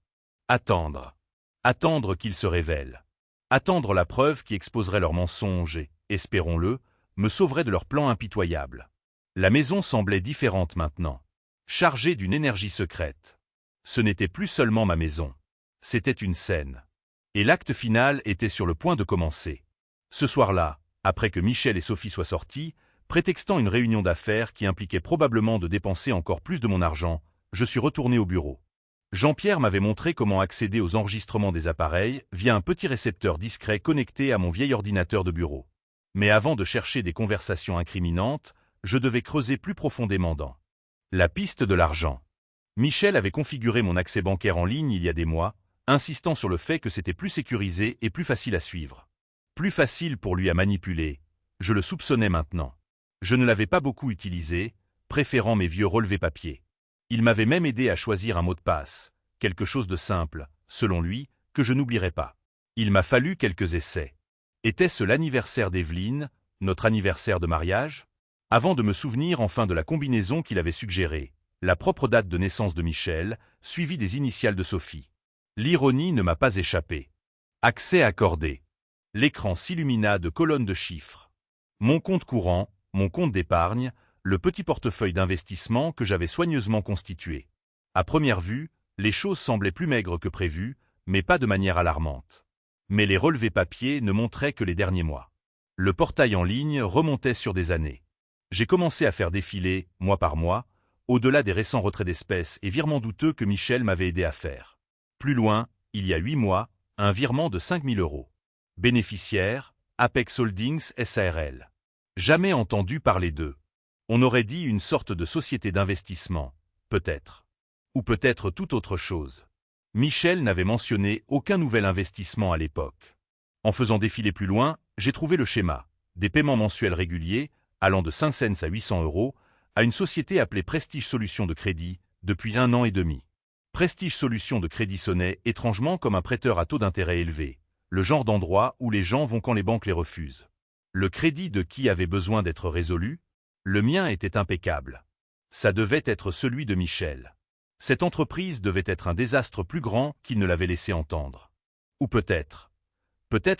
Speaker 1: Attendre. Attendre qu'ils se révèlent. Attendre la preuve qui exposerait leurs mensonges et, espérons-le, me sauverait de leur plan impitoyable. La maison semblait différente maintenant. Chargée d'une énergie secrète. Ce n'était plus seulement ma maison. C'était une scène. Et l'acte final était sur le point de commencer. Ce soir-là, après que Michel et Sophie soient sortis, Prétextant une réunion d'affaires qui impliquait probablement de dépenser encore plus de mon argent, je suis retourné au bureau. Jean-Pierre m'avait montré comment accéder aux enregistrements des appareils via un petit récepteur discret connecté à mon vieil ordinateur de bureau. Mais avant de chercher des conversations incriminantes, je devais creuser plus profondément dans la piste de l'argent. Michel avait configuré mon accès bancaire en ligne il y a des mois, insistant sur le fait que c'était plus sécurisé et plus facile à suivre. Plus facile pour lui à manipuler, je le soupçonnais maintenant. Je ne l'avais pas beaucoup utilisé, préférant mes vieux relevés papier. Il m'avait même aidé à choisir un mot de passe, quelque chose de simple, selon lui, que je n'oublierais pas. Il m'a fallu quelques essais. Était-ce l'anniversaire d'Evelyne, notre anniversaire de mariage? Avant de me souvenir enfin de la combinaison qu'il avait suggérée, la propre date de naissance de Michel, suivie des initiales de Sophie. L'ironie ne m'a pas échappé. Accès accordé. L'écran s'illumina de colonnes de chiffres. Mon compte courant, mon compte d'épargne, le petit portefeuille d'investissement que j'avais soigneusement constitué. À première vue, les choses semblaient plus maigres que prévu, mais pas de manière alarmante. Mais les relevés papier ne montraient que les derniers mois. Le portail en ligne remontait sur des années. J'ai commencé à faire défiler, mois par mois, au-delà des récents retraits d'espèces et virements douteux que Michel m'avait aidé à faire. Plus loin, il y a 8 mois, un virement de 5 000 €. Bénéficiaire, Apex Holdings SARL. Jamais entendu parler d'eux. On aurait dit une sorte de société d'investissement, peut-être. Ou peut-être toute autre chose. Michel n'avait mentionné aucun nouvel investissement à l'époque. En faisant défiler plus loin, j'ai trouvé le schéma. Des paiements mensuels réguliers, allant de 5 cents à 800 €, à une société appelée Prestige Solutions de Crédit, depuis 1 an et demi. Prestige Solutions de Crédit sonnait étrangement comme un prêteur à taux d'intérêt élevé, le genre d'endroit où les gens vont quand les banques les refusent. Le crédit de qui avait besoin d'être résolu? Le mien était impeccable. Ça devait être celui de Michel. Cette entreprise devait être un désastre plus grand qu'il ne l'avait laissé entendre. Ou peut-être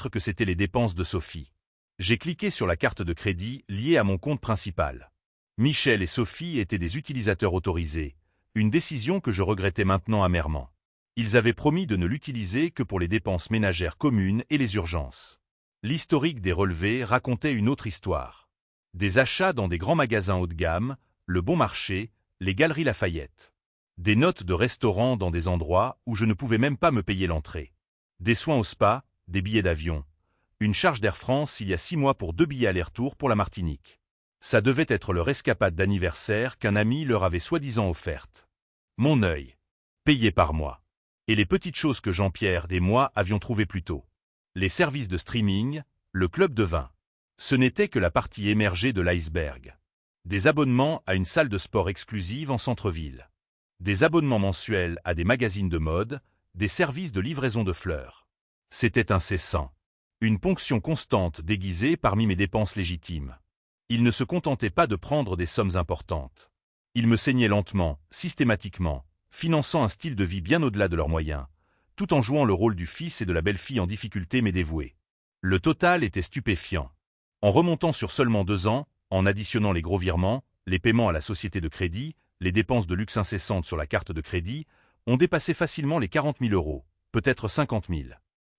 Speaker 1: que c'était les dépenses de Sophie. J'ai cliqué sur la carte de crédit liée à mon compte principal. Michel et Sophie étaient des utilisateurs autorisés, une décision que je regrettais maintenant amèrement. Ils avaient promis de ne l'utiliser que pour les dépenses ménagères communes et les urgences. L'historique des relevés racontait une autre histoire. Des achats dans des grands magasins haut de gamme, le Bon Marché, les Galeries Lafayette. Des notes de restaurants dans des endroits où je ne pouvais même pas me payer l'entrée. Des soins au spa, des billets d'avion. Une charge d'Air France il y a 6 mois pour 2 billets aller-retour pour la Martinique. Ça devait être leur escapade d'anniversaire qu'un ami leur avait soi-disant offerte. Mon œil. Payé par mois. Et les petites choses que Jean-Pierre et moi avions trouvées plus tôt. Les services de streaming, le club de vin. Ce n'était que la partie émergée de l'iceberg. Des abonnements à une salle de sport exclusive en centre-ville. Des abonnements mensuels à des magazines de mode, des services de livraison de fleurs. C'était incessant. Une ponction constante déguisée parmi mes dépenses légitimes. Ils ne se contentaient pas de prendre des sommes importantes. Ils me saignaient lentement, systématiquement, finançant un style de vie bien au-delà de leurs moyens, tout en jouant le rôle du fils et de la belle-fille en difficulté mais dévouée. Le total était stupéfiant. En remontant sur seulement 2 ans, en additionnant les gros virements, les paiements à la société de crédit, les dépenses de luxe incessantes sur la carte de crédit, on dépassait facilement les 40 000 €, peut-être 50 000.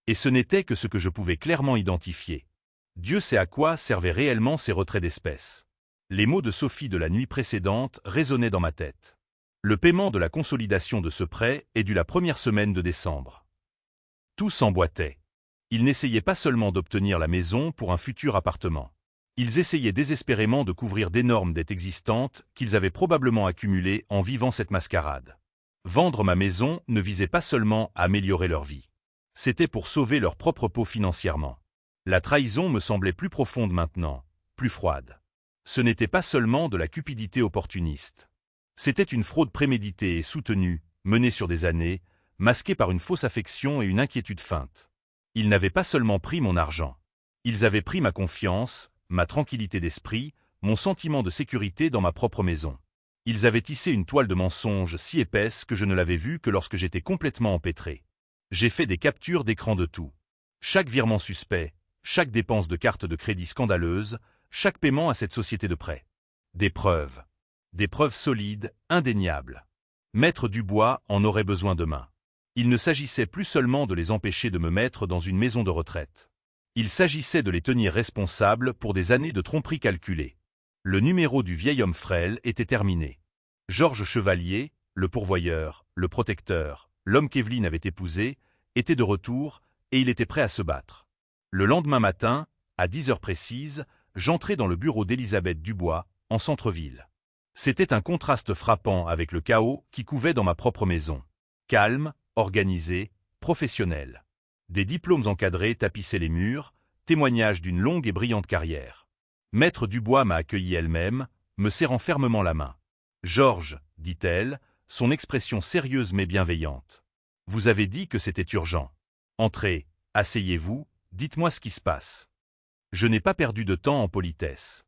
Speaker 1: Et ce n'était que ce que je pouvais clairement identifier. Dieu sait à quoi servaient réellement ces retraits d'espèces. Les mots de Sophie de la nuit précédente résonnaient dans ma tête. Le paiement de la consolidation de ce prêt est dû la première semaine de décembre. Tout s'emboîtait. Ils n'essayaient pas seulement d'obtenir la maison pour un futur appartement. Ils essayaient désespérément de couvrir d'énormes dettes existantes qu'ils avaient probablement accumulées en vivant cette mascarade. Vendre ma maison ne visait pas seulement à améliorer leur vie. C'était pour sauver leur propre peau financièrement. La trahison me semblait plus profonde maintenant, plus froide. Ce n'était pas seulement de la cupidité opportuniste. C'était une fraude préméditée et soutenue, menée sur des années, masquée par une fausse affection et une inquiétude feinte. Ils n'avaient pas seulement pris mon argent. Ils avaient pris ma confiance, ma tranquillité d'esprit, mon sentiment de sécurité dans ma propre maison. Ils avaient tissé une toile de mensonges si épaisse que je ne l'avais vue que lorsque j'étais complètement empêtré. J'ai fait des captures d'écran de tout. Chaque virement suspect, chaque dépense de carte de crédit scandaleuse, chaque paiement à cette société de prêt. Des preuves. Des preuves solides, indéniables. Maître Dubois en aurait besoin demain. Il ne s'agissait plus seulement de les empêcher de me mettre dans une maison de retraite. Il s'agissait de les tenir responsables pour des années de tromperies calculées. Le numéro du vieil homme frêle était terminé. Georges Chevalier, le pourvoyeur, le protecteur, l'homme qu'Evelyne avait épousé, était de retour, et il était prêt à se battre. Le lendemain matin, à 10 heures précises, j'entrai dans le bureau d'Élisabeth Dubois, en centre-ville. C'était un contraste frappant avec le chaos qui couvait dans ma propre maison. Calme, organisé, professionnel. Des diplômes encadrés tapissaient les murs, témoignage d'une longue et brillante carrière. Maître Dubois m'a accueilli elle-même, me serrant fermement la main. « Georges, dit-elle, son expression sérieuse mais bienveillante. Vous avez dit que c'était urgent. Entrez, asseyez-vous, dites-moi ce qui se passe. » Je n'ai pas perdu de temps en politesse.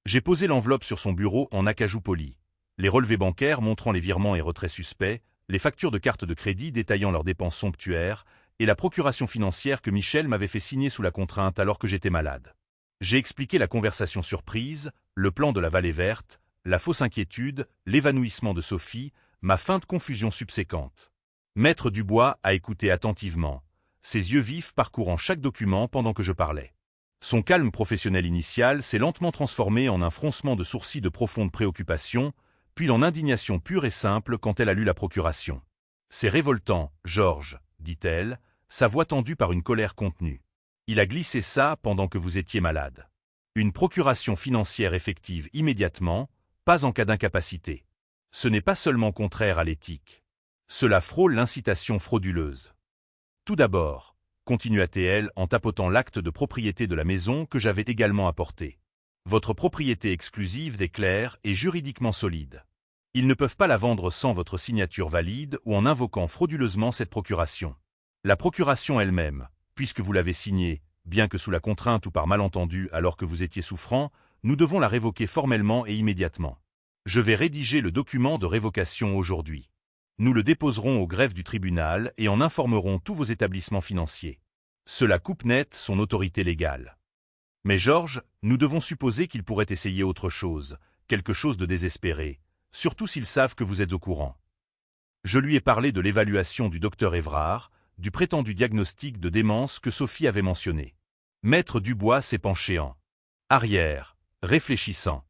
Speaker 1: J'ai posé l'enveloppe sur son bureau en acajou poli. Les relevés bancaires montrant les virements et retraits suspects, les factures de carte de crédit détaillant leurs dépenses somptuaires, et la procuration financière que Michel m'avait fait signer sous la contrainte alors que j'étais malade. J'ai expliqué la conversation surprise, le plan de la vallée verte, la fausse inquiétude, l'évanouissement de Sophie, ma feinte confusion subséquente. Maître Dubois a écouté attentivement, ses yeux vifs parcourant chaque document pendant que je parlais. Son calme professionnel initial s'est lentement transformé en un froncement de sourcils de profonde préoccupation, puis en indignation pure et simple quand elle a lu la procuration. « C'est révoltant, Georges, dit-elle, sa voix tendue par une colère contenue. Il a glissé ça pendant que vous étiez malade. Une procuration financière effective immédiatement, pas en cas d'incapacité. Ce n'est pas seulement contraire à l'éthique. Cela frôle l'incitation frauduleuse. Tout d'abord, continua-t-elle en tapotant l'acte de propriété de la maison que j'avais également apporté. Votre propriété exclusive est claire et juridiquement solide. Ils ne peuvent pas la vendre sans votre signature valide ou en invoquant frauduleusement cette procuration. La procuration elle-même, puisque vous l'avez signée, bien que sous la contrainte ou par malentendu alors que vous étiez souffrant, nous devons la révoquer formellement et immédiatement. Je vais rédiger le document de révocation aujourd'hui. Nous le déposerons au greffe du tribunal et en informerons tous vos établissements financiers. Cela coupe net son autorité légale. Mais Georges, nous devons supposer qu'ils pourraient essayer autre chose, quelque chose de désespéré, surtout s'ils savent que vous êtes au courant. Je lui ai parlé de l'évaluation du docteur Évrard, du prétendu diagnostic de démence que Sophie avait mentionné. Maître Dubois s'est penché en arrière, réfléchissant.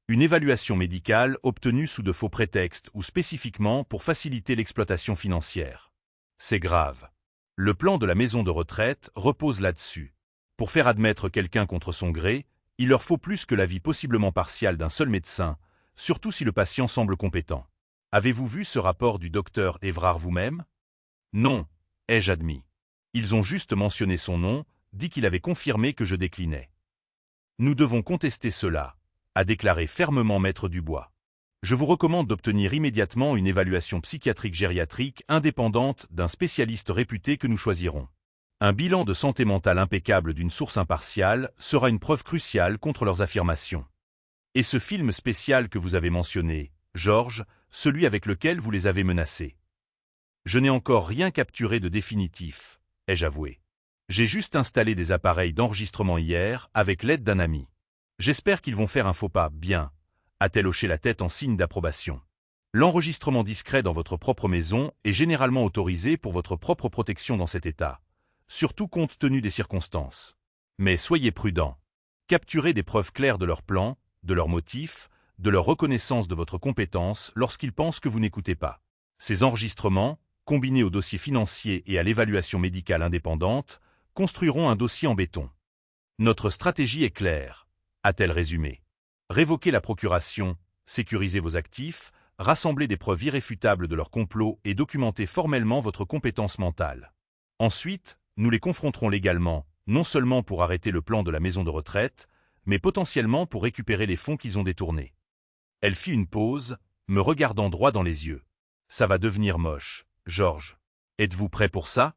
Speaker 1: Une évaluation médicale obtenue sous de faux prétextes ou spécifiquement pour faciliter l'exploitation financière. C'est grave. Le plan de la maison de retraite repose là-dessus. Pour faire admettre quelqu'un contre son gré, il leur faut plus que l'avis possiblement partial d'un seul médecin, surtout si le patient semble compétent. Avez-vous vu ce rapport du docteur Évrard vous-même? Non, ai-je admis. Ils ont juste mentionné son nom, dit qu'il avait confirmé que je déclinais. Nous devons contester cela, a déclaré fermement Maître Dubois. Je vous recommande d'obtenir immédiatement une évaluation psychiatrique gériatrique indépendante d'un spécialiste réputé que nous choisirons. Un bilan de santé mentale impeccable d'une source impartiale sera une preuve cruciale contre leurs affirmations. Et ce film spécial que vous avez mentionné, Georges, celui avec lequel vous les avez menacés. Je n'ai encore rien capturé de définitif, ai-je avoué. J'ai juste installé des appareils d'enregistrement hier avec l'aide d'un ami. J'espère qu'ils vont faire un faux pas bien, a-t-elle hoché la tête en signe d'approbation. L'enregistrement discret dans votre propre maison est généralement autorisé pour votre propre protection dans cet état, surtout compte tenu des circonstances. Mais soyez prudents. Capturez des preuves claires de leur plan, de leurs motifs, de leur reconnaissance de votre compétence lorsqu'ils pensent que vous n'écoutez pas. Ces enregistrements, combinés au dossier financier et à l'évaluation médicale indépendante, construiront un dossier en béton. Notre stratégie est claire, a-t-elle résumé. Révoquer la procuration, sécuriser vos actifs, rassembler des preuves irréfutables de leur complot et documenter formellement votre compétence mentale. Ensuite, nous les confronterons légalement, non seulement pour arrêter le plan de la maison de retraite, mais potentiellement pour récupérer les fonds qu'ils ont détournés. Elle fit une pause, me regardant droit dans les yeux. Ça va devenir moche, Georges. Êtes-vous prêt pour ça?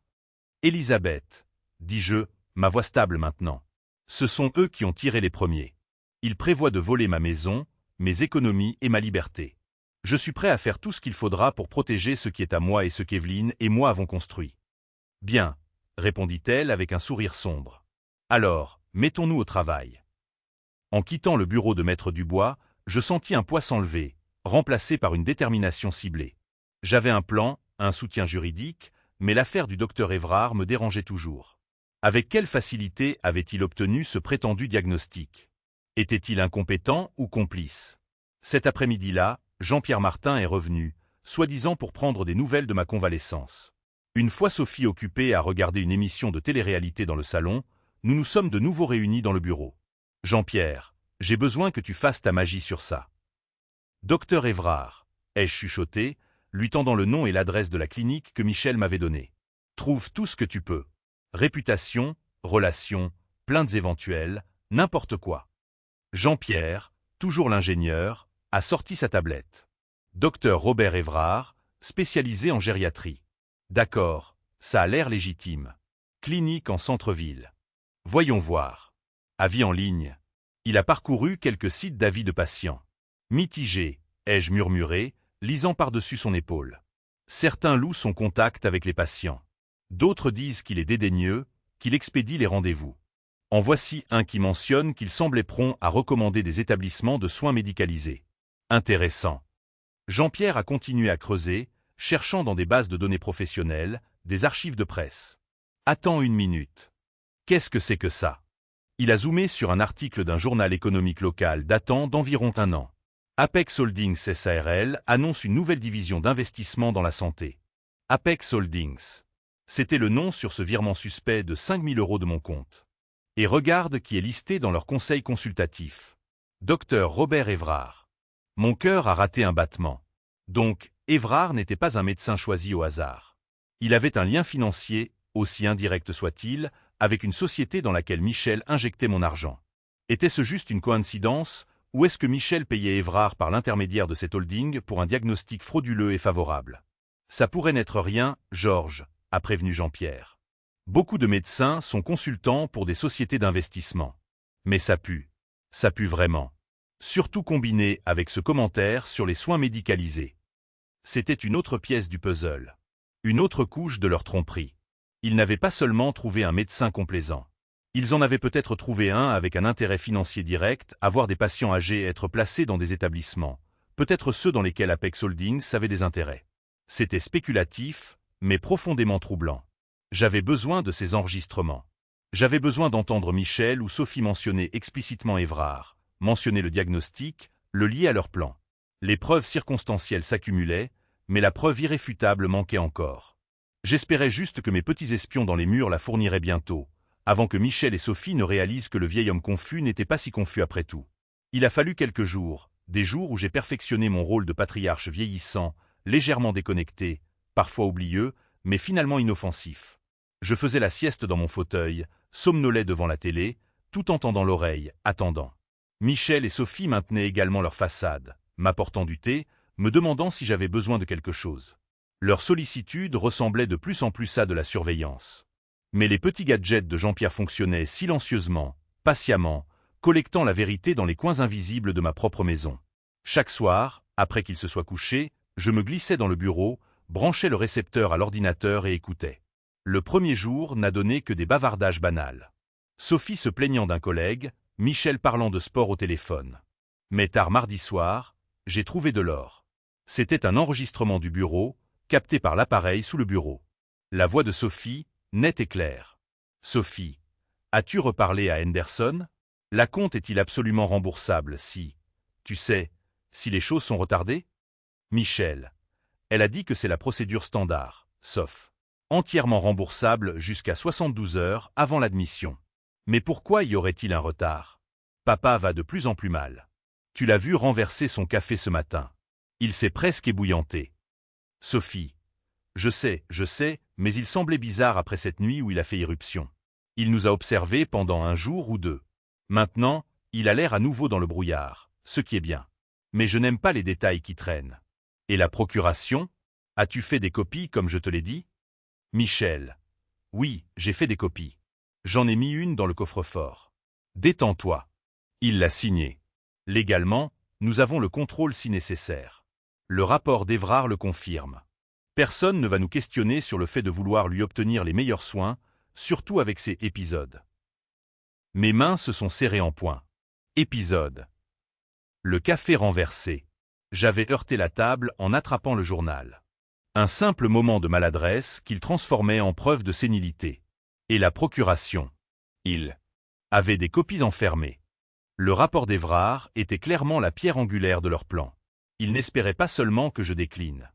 Speaker 1: Élisabeth, dis-je, ma voix stable maintenant. Ce sont eux qui ont tiré les premiers. Ils prévoient de voler ma maison, mes économies et ma liberté. Je suis prêt à faire tout ce qu'il faudra pour protéger ce qui est à moi et ce qu'Evelyne et moi avons construit. Bien, répondit-elle avec un sourire sombre. Alors, mettons-nous au travail. En quittant le bureau de Maître Dubois, je sentis un poids s'enlever, remplacé par une détermination ciblée. J'avais un plan, un soutien juridique, mais l'affaire du docteur Évrard me dérangeait toujours. Avec quelle facilité avait-il obtenu ce prétendu diagnostic? Était-il incompétent ou complice? Cet après-midi-là, Jean-Pierre Martin est revenu, soi-disant pour prendre des nouvelles de ma convalescence. Une fois Sophie occupée à regarder une émission de télé-réalité dans le salon, nous nous sommes de nouveau réunis dans le bureau. Jean-Pierre, j'ai besoin que tu fasses ta magie sur ça. Docteur Évrard, ai-je chuchoté, lui tendant le nom et l'adresse de la clinique que Michel m'avait donnée. Trouve tout ce que tu peux. Réputation, relations, plaintes éventuelles, n'importe quoi. Jean-Pierre, toujours l'ingénieur, a sorti sa tablette. Docteur Robert Évrard, spécialisé en gériatrie. D'accord, ça a l'air légitime. Clinique en centre-ville. Voyons voir. Avis en ligne. Il a parcouru quelques sites d'avis de patients. Mitigé, ai-je murmuré, lisant par-dessus son épaule. Certains louent son contact avec les patients. D'autres disent qu'il est dédaigneux, qu'il expédie les rendez-vous. En voici un qui mentionne qu'il semblait prompt à recommander des établissements de soins médicalisés. Intéressant. Jean-Pierre a continué à creuser, cherchant dans des bases de données professionnelles, des archives de presse. Attends une minute. Qu'est-ce que c'est que ça? Il a zoomé sur un article d'un journal économique local datant d'environ 1 an. Apex Holdings SARL annonce une nouvelle division d'investissement dans la santé. Apex Holdings. C'était le nom sur ce virement suspect de 5 000 € de mon compte. Et regarde qui est listé dans leur conseil consultatif. Docteur Robert Évrard. Mon cœur a raté un battement. Donc, Évrard n'était pas un médecin choisi au hasard. Il avait un lien financier, aussi indirect soit-il, avec une société dans laquelle Michel injectait mon argent. Était-ce juste une coïncidence, ou est-ce que Michel payait Évrard par l'intermédiaire de cette holding pour un diagnostic frauduleux et favorable? Ça pourrait n'être rien, Georges, a prévenu Jean-Pierre. Beaucoup de médecins sont consultants pour des sociétés d'investissement. Mais ça pue. Ça pue vraiment. Surtout combiné avec ce commentaire sur les soins médicalisés. C'était une autre pièce du puzzle. Une autre couche de leur tromperie. Ils n'avaient pas seulement trouvé un médecin complaisant. Ils en avaient peut-être trouvé un avec un intérêt financier direct à voir des patients âgés être placés dans des établissements, peut-être ceux dans lesquels Apex Holdings avait des intérêts. C'était spéculatif, mais profondément troublant. J'avais besoin de ces enregistrements. J'avais besoin d'entendre Michel ou Sophie mentionner explicitement Évrard, mentionner le diagnostic, le lier à leur plan. Les preuves circonstancielles s'accumulaient, mais la preuve irréfutable manquait encore. J'espérais juste que mes petits espions dans les murs la fourniraient bientôt, avant que Michel et Sophie ne réalisent que le vieil homme confus n'était pas si confus après tout. Il a fallu quelques jours, des jours où j'ai perfectionné mon rôle de patriarche vieillissant, légèrement déconnecté, parfois oublieux, mais finalement inoffensif. Je faisais la sieste dans mon fauteuil, somnolais devant la télé, tout en tendant l'oreille, attendant. Michel et Sophie maintenaient également leur façade, m'apportant du thé, me demandant si j'avais besoin de quelque chose. Leur sollicitude ressemblait de plus en plus à de la surveillance. Mais les petits gadgets de Jean-Pierre fonctionnaient silencieusement, patiemment, collectant la vérité dans les coins invisibles de ma propre maison. Chaque soir, après qu'il se soit couché, je me glissais dans le bureau, branchais le récepteur à l'ordinateur et écoutais. Le premier jour n'a donné que des bavardages banals. Sophie se plaignant d'un collègue, Michel parlant de sport au téléphone. Mais tard mardi soir, j'ai trouvé de l'or. C'était un enregistrement du bureau, capté par l'appareil sous le bureau. La voix de Sophie, nette et claire. Sophie, as-tu reparlé à Henderson? L'acompte est-il absolument remboursable si, tu sais, si les choses sont retardées? Michel, elle a dit que c'est la procédure standard, sauf entièrement remboursable jusqu'à 72 heures avant l'admission. Mais pourquoi y aurait-il un retard? Papa va de plus en plus mal. Tu l'as vu renverser son café ce matin. Il s'est presque ébouillanté. Sophie. Je sais, mais il semblait bizarre après cette nuit où il a fait irruption. Il nous a observés pendant 1 jour ou 2. Maintenant, il a l'air à nouveau dans le brouillard, ce qui est bien. Mais je n'aime pas les détails qui traînent. Et la procuration? As-tu fait des copies comme je te l'ai dit? Michel. Oui, j'ai fait des copies. J'en ai mis une dans le coffre-fort. Détends-toi. Il l'a signé. Légalement, nous avons le contrôle si nécessaire. Le rapport d'Évrard le confirme. Personne ne va nous questionner sur le fait de vouloir lui obtenir les meilleurs soins, surtout avec ces épisodes. Mes mains se sont serrées en poing. Épisode. Le café renversé. J'avais heurté la table en attrapant le journal. Un simple moment de maladresse qu'il transformait en preuve de sénilité. Et la procuration. Il avait des copies enfermées. Le rapport d'Évrard était clairement la pierre angulaire de leur plan. Ils n'espéraient pas seulement que je décline.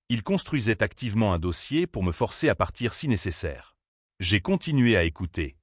Speaker 1: Ils construisaient activement un dossier pour me forcer à partir si nécessaire. J'ai continué à écouter.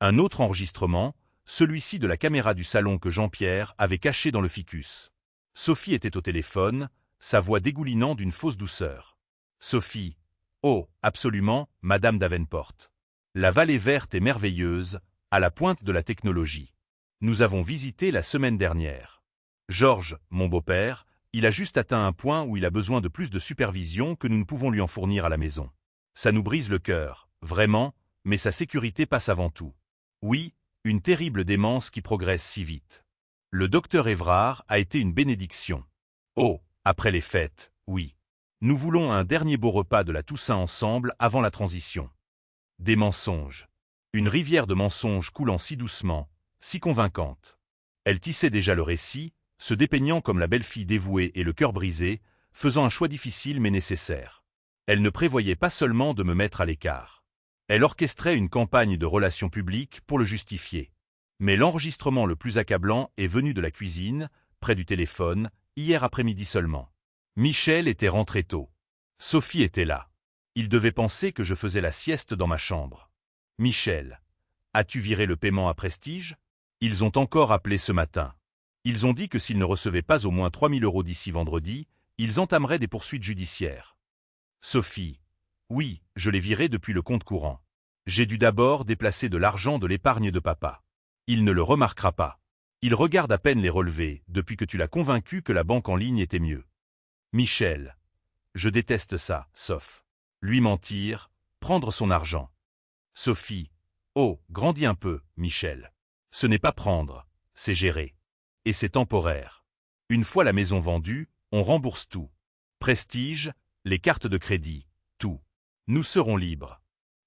Speaker 1: Un autre enregistrement, celui-ci de la caméra du salon que Jean-Pierre avait caché dans le ficus. Sophie était au téléphone, sa voix dégoulinant d'une fausse douceur. Sophie. Oh, absolument, Madame Davenport. La vallée verte est merveilleuse, à la pointe de la technologie. Nous avons visité la semaine dernière. Georges, mon beau-père, il a juste atteint un point où il a besoin de plus de supervision que nous ne pouvons lui en fournir à la maison. Ça nous brise le cœur, vraiment, mais sa sécurité passe avant tout. Oui, une terrible démence qui progresse si vite. Le docteur Évrard a été une bénédiction. Oh, après les fêtes, oui. Nous voulons un dernier beau repas de la Toussaint ensemble avant la transition. Des mensonges. Une rivière de mensonges coulant si doucement, si convaincante. Elle tissait déjà le récit, se dépeignant comme la belle-fille dévouée et le cœur brisé, faisant un choix difficile mais nécessaire. Elle ne prévoyait pas seulement de me mettre à l'écart. Elle orchestrait une campagne de relations publiques pour le justifier. Mais l'enregistrement le plus accablant est venu de la cuisine, près du téléphone, hier après-midi seulement. Michel était rentré tôt. Sophie était là. Il devait penser que je faisais la sieste dans ma chambre. Michel. As-tu viré le paiement à Prestige? Ils ont encore appelé ce matin. Ils ont dit que s'ils ne recevaient pas au moins 3 000 € d'ici vendredi, ils entameraient des poursuites judiciaires. Sophie. Oui, je l'ai viré depuis le compte courant. J'ai dû d'abord déplacer de l'argent de l'épargne de papa. Il ne le remarquera pas. Il regarde à peine les relevés depuis que tu l'as convaincu que la banque en ligne était mieux. Michel. Je déteste ça, sauf. Lui mentir, prendre son argent. Sophie. Oh, grandis un peu, Michel. Ce n'est pas prendre, c'est gérer. Et c'est temporaire. Une fois la maison vendue, on rembourse tout. Prestige, les cartes de crédit, tout. Nous serons libres.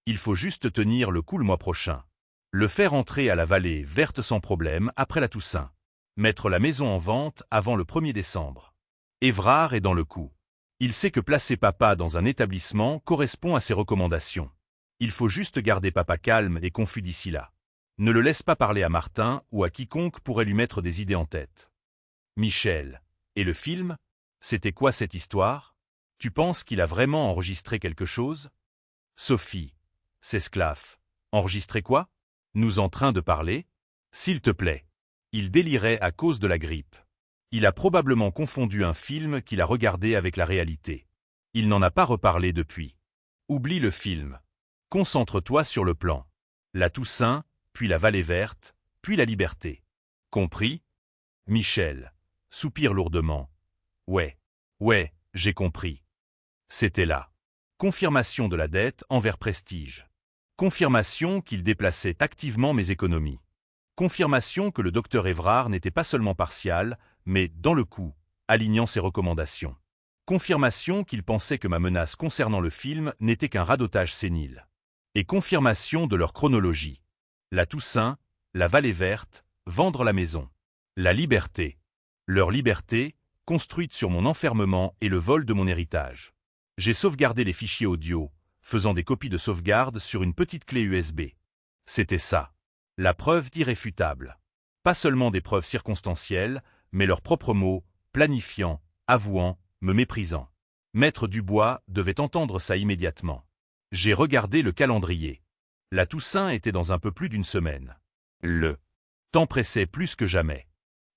Speaker 1: Il faut juste tenir le coup le mois prochain. Le faire entrer à la vallée verte sans problème après la Toussaint. Mettre la maison en vente avant le 1er décembre. Évrard est dans le coup. Il sait que placer papa dans un établissement correspond à ses recommandations. Il faut juste garder papa calme et confus d'ici là. Ne le laisse pas parler à Martin ou à quiconque pourrait lui mettre des idées en tête. Michel. Et le film? C'était quoi cette histoire? Tu penses qu'il a vraiment enregistré quelque chose? Sophie. S'esclaffe. Enregistré quoi? Nous en train de parler? S'il te plaît. Il délirait à cause de la grippe. Il a probablement confondu un film qu'il a regardé avec la réalité. Il n'en a pas reparlé depuis. Oublie le film. Concentre-toi sur le plan. La Toussaint, puis la vallée verte, puis la liberté. Compris? Michel. Soupire lourdement. Ouais, j'ai compris. C'était là. Confirmation de la dette envers Prestige. Confirmation qu'il déplaçait activement mes économies. Confirmation que le docteur Évrard n'était pas seulement partial, mais dans le coup, alignant ses recommandations. Confirmation qu'il pensait que ma menace concernant le film n'était qu'un radotage sénile. Et confirmation de leur chronologie. La Toussaint, la vallée verte, vendre la maison. La liberté. Leur liberté, construite sur mon enfermement et le vol de mon héritage. J'ai sauvegardé les fichiers audio, faisant des copies de sauvegarde sur une petite clé USB. C'était ça. La preuve irréfutable. Pas seulement des preuves circonstancielles, mais leurs propres mots, planifiant, avouant, me méprisant. Maître Dubois devait entendre ça immédiatement. J'ai regardé le calendrier. La Toussaint était dans un peu plus d'une semaine. Le temps pressait plus que jamais.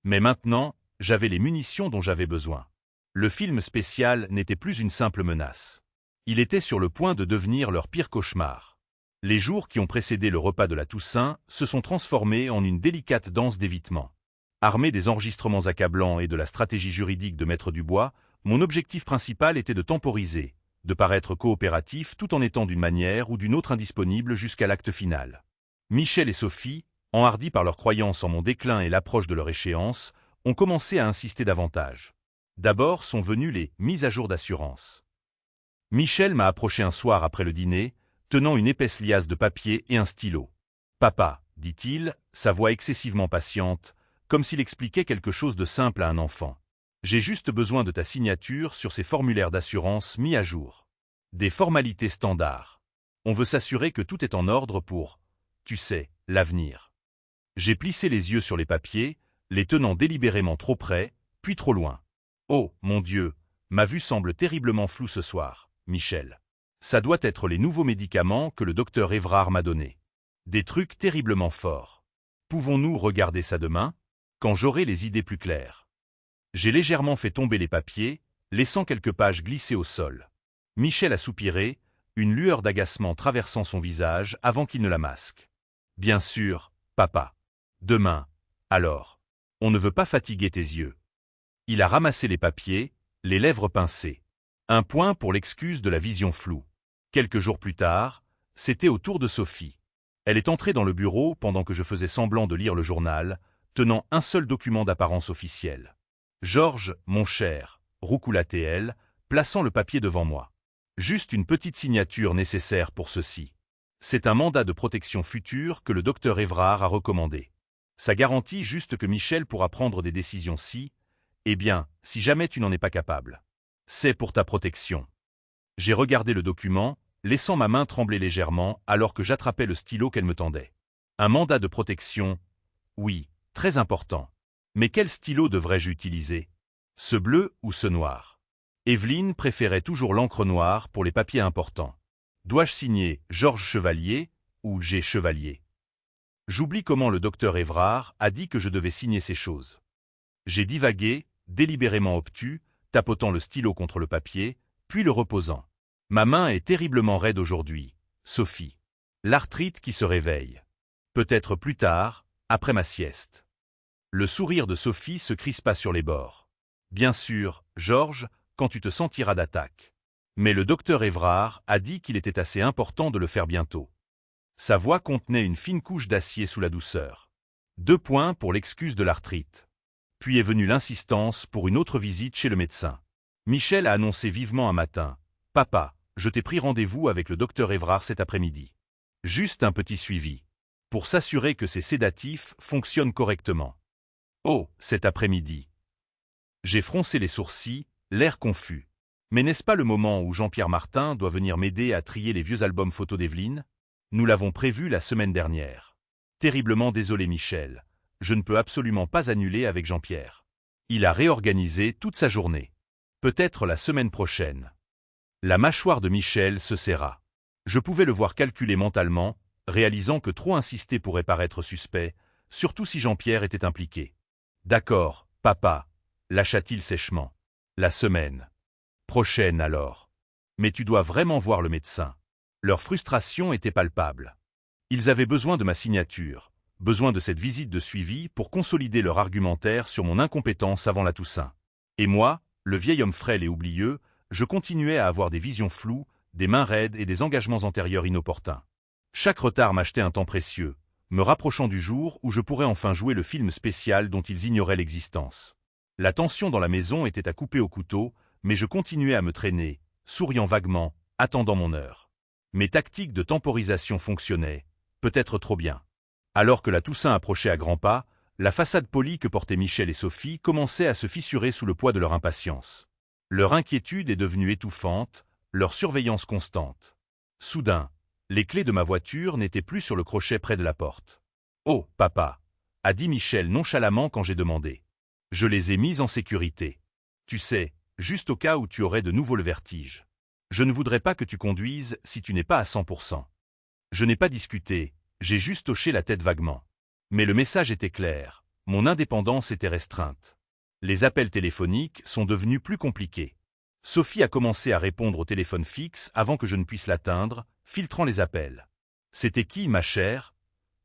Speaker 1: Mais maintenant, j'avais les munitions dont j'avais besoin. Le film spécial n'était plus une simple menace. Il était sur le point de devenir leur pire cauchemar. Les jours qui ont précédé le repas de la Toussaint se sont transformés en une délicate danse d'évitement. Armé des enregistrements accablants et de la stratégie juridique de Maître Dubois, mon objectif principal était de temporiser, de paraître coopératif tout en étant d'une manière ou d'une autre indisponible jusqu'à l'acte final. Michel et Sophie, enhardis par leur croyance en mon déclin et l'approche de leur échéance, ont commencé à insister davantage. D'abord sont venues les mises à jour d'assurance. Michel m'a approché un soir après le dîner, tenant une épaisse liasse de papier et un stylo. « Papa, dit-il, sa voix excessivement patiente, comme s'il expliquait quelque chose de simple à un enfant. J'ai juste besoin de ta signature sur ces formulaires d'assurance mis à jour. Des formalités standards. On veut s'assurer que tout est en ordre pour, tu sais, l'avenir. » J'ai plissé les yeux sur les papiers, les tenant délibérément trop près, puis trop loin. Oh, mon Dieu, ma vue semble terriblement floue ce soir, Michel. Ça doit être les nouveaux médicaments que le docteur Évrard m'a donnés. Des trucs terriblement forts. Pouvons-nous regarder ça demain, quand j'aurai les idées plus claires? J'ai légèrement fait tomber les papiers, laissant quelques pages glisser au sol. Michel a soupiré, une lueur d'agacement traversant son visage avant qu'il ne la masque. Bien sûr, papa. Demain, alors. On ne veut pas fatiguer tes yeux. Il a ramassé les papiers, les lèvres pincées. Un point pour l'excuse de la vision floue. Quelques jours plus tard, c'était au tour de Sophie. Elle est entrée dans le bureau pendant que je faisais semblant de lire le journal, tenant un seul document d'apparence officielle. Georges, mon cher, roucoula-t-elle, plaçant le papier devant moi. Juste une petite signature nécessaire pour ceci. C'est un mandat de protection future que le docteur Évrard a recommandé. Ça garantit juste que Michel pourra prendre des décisions si jamais tu n'en es pas capable. C'est pour ta protection. J'ai regardé le document, laissant ma main trembler légèrement alors que j'attrapais le stylo qu'elle me tendait. Un mandat de protection, oui, très important. Mais quel stylo devrais-je utiliser? Ce bleu ou ce noir? Evelyne préférait toujours l'encre noire pour les papiers importants. Dois-je signer Georges Chevalier ou G. Chevalier? J'oublie comment le docteur Évrard a dit que je devais signer ces choses. J'ai divagué, délibérément obtus, tapotant le stylo contre le papier, puis le reposant. Ma main est terriblement raide aujourd'hui, Sophie. L'arthrite qui se réveille. Peut-être plus tard, après ma sieste. Le sourire de Sophie se crispa sur les bords. Bien sûr, Georges, quand tu te sentiras d'attaque. Mais le docteur Évrard a dit qu'il était assez important de le faire bientôt. Sa voix contenait une fine couche d'acier sous la douceur. 2 points pour l'excuse de l'arthrite. Puis est venue l'insistance pour une autre visite chez le médecin. Michel a annoncé vivement un matin. « Papa, je t'ai pris rendez-vous avec le docteur Évrard cet après-midi. Juste un petit suivi. Pour s'assurer que ces sédatifs fonctionnent correctement. » Oh, cet après-midi. J'ai froncé les sourcils, l'air confus. Mais n'est-ce pas le moment où Jean-Pierre Martin doit venir m'aider à trier les vieux albums photos d'Evelyne? Nous l'avons prévu la semaine dernière. Terriblement désolé Michel. Je ne peux absolument pas annuler avec Jean-Pierre. Il a réorganisé toute sa journée. Peut-être la semaine prochaine. La mâchoire de Michel se serra. Je pouvais le voir calculer mentalement, réalisant que trop insister pourrait paraître suspect, surtout si Jean-Pierre était impliqué. D'accord, papa, lâcha-t-il sèchement. La semaine prochaine alors. Mais tu dois vraiment voir le médecin. Leur frustration était palpable. Ils avaient besoin de ma signature, besoin de cette visite de suivi pour consolider leur argumentaire sur mon incompétence avant la Toussaint. Et moi, le vieil homme frêle et oublieux, je continuais à avoir des visions floues, des mains raides et des engagements antérieurs inopportuns. Chaque retard m'achetait un temps précieux, me rapprochant du jour où je pourrais enfin jouer le film spécial dont ils ignoraient l'existence. La tension dans la maison était à couper au couteau, mais je continuais à me traîner, souriant vaguement, attendant mon heure. Mes tactiques de temporisation fonctionnaient, peut-être trop bien. Alors que la Toussaint approchait à grands pas, la façade polie que portaient Michel et Sophie commençait à se fissurer sous le poids de leur impatience. Leur inquiétude est devenue étouffante, leur surveillance constante. Soudain, les clés de ma voiture n'étaient plus sur le crochet près de la porte. « Oh, papa !» a dit Michel nonchalamment quand j'ai demandé. « Je les ai mises en sécurité. Tu sais, juste au cas où tu aurais de nouveau le vertige. Je ne voudrais pas que tu conduises si tu n'es pas à 100%. » Je n'ai pas discuté, j'ai juste hoché la tête vaguement. Mais le message était clair, mon indépendance était restreinte. Les appels téléphoniques sont devenus plus compliqués. Sophie a commencé à répondre au téléphone fixe avant que je ne puisse l'atteindre, filtrant les appels. « C'était qui, ma chère ?»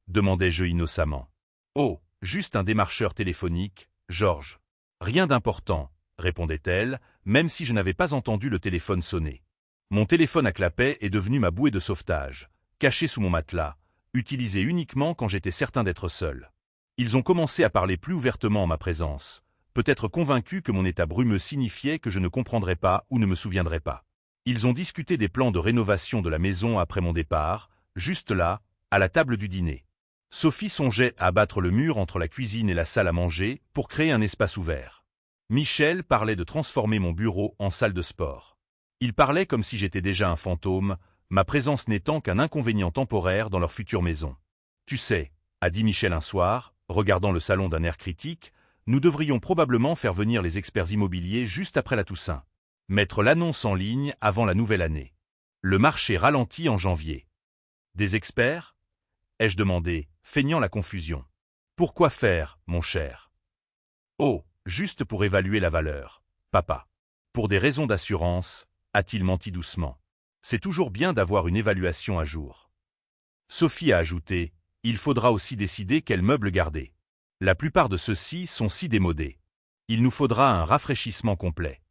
Speaker 1: demandai-je innocemment. « Oh, juste un démarcheur téléphonique, Georges. »« Rien d'important, » répondait-elle, même si je n'avais pas entendu le téléphone sonner. Mon téléphone à clapet est devenu ma bouée de sauvetage, caché sous mon matelas, utilisé uniquement quand j'étais certain d'être seul. Ils ont commencé à parler plus ouvertement en ma présence, peut-être convaincus que mon état brumeux signifiait que je ne comprendrais pas ou ne me souviendrais pas. Ils ont discuté des plans de rénovation de la maison après mon départ, juste là, à la table du dîner. Sophie songeait à abattre le mur entre la cuisine et la salle à manger pour créer un espace ouvert. Michel parlait de transformer mon bureau en salle de sport. Il parlait comme si j'étais déjà un fantôme, ma présence n'étant qu'un inconvénient temporaire dans leur future maison. « Tu sais, » a dit Michel un soir, regardant le salon d'un air critique, nous devrions probablement faire venir les experts immobiliers juste après la Toussaint. Mettre l'annonce en ligne avant la nouvelle année. Le marché ralentit en janvier. Des experts? Ai-je demandé, feignant la confusion. Pourquoi faire, mon cher? Oh, juste pour évaluer la valeur, papa. Pour des raisons d'assurance, a-t-il menti doucement. C'est toujours bien d'avoir une évaluation à jour. Sophie a ajouté, il faudra aussi décider quels meubles garder. La plupart de ceux-ci sont si démodés. Il nous faudra un rafraîchissement complet.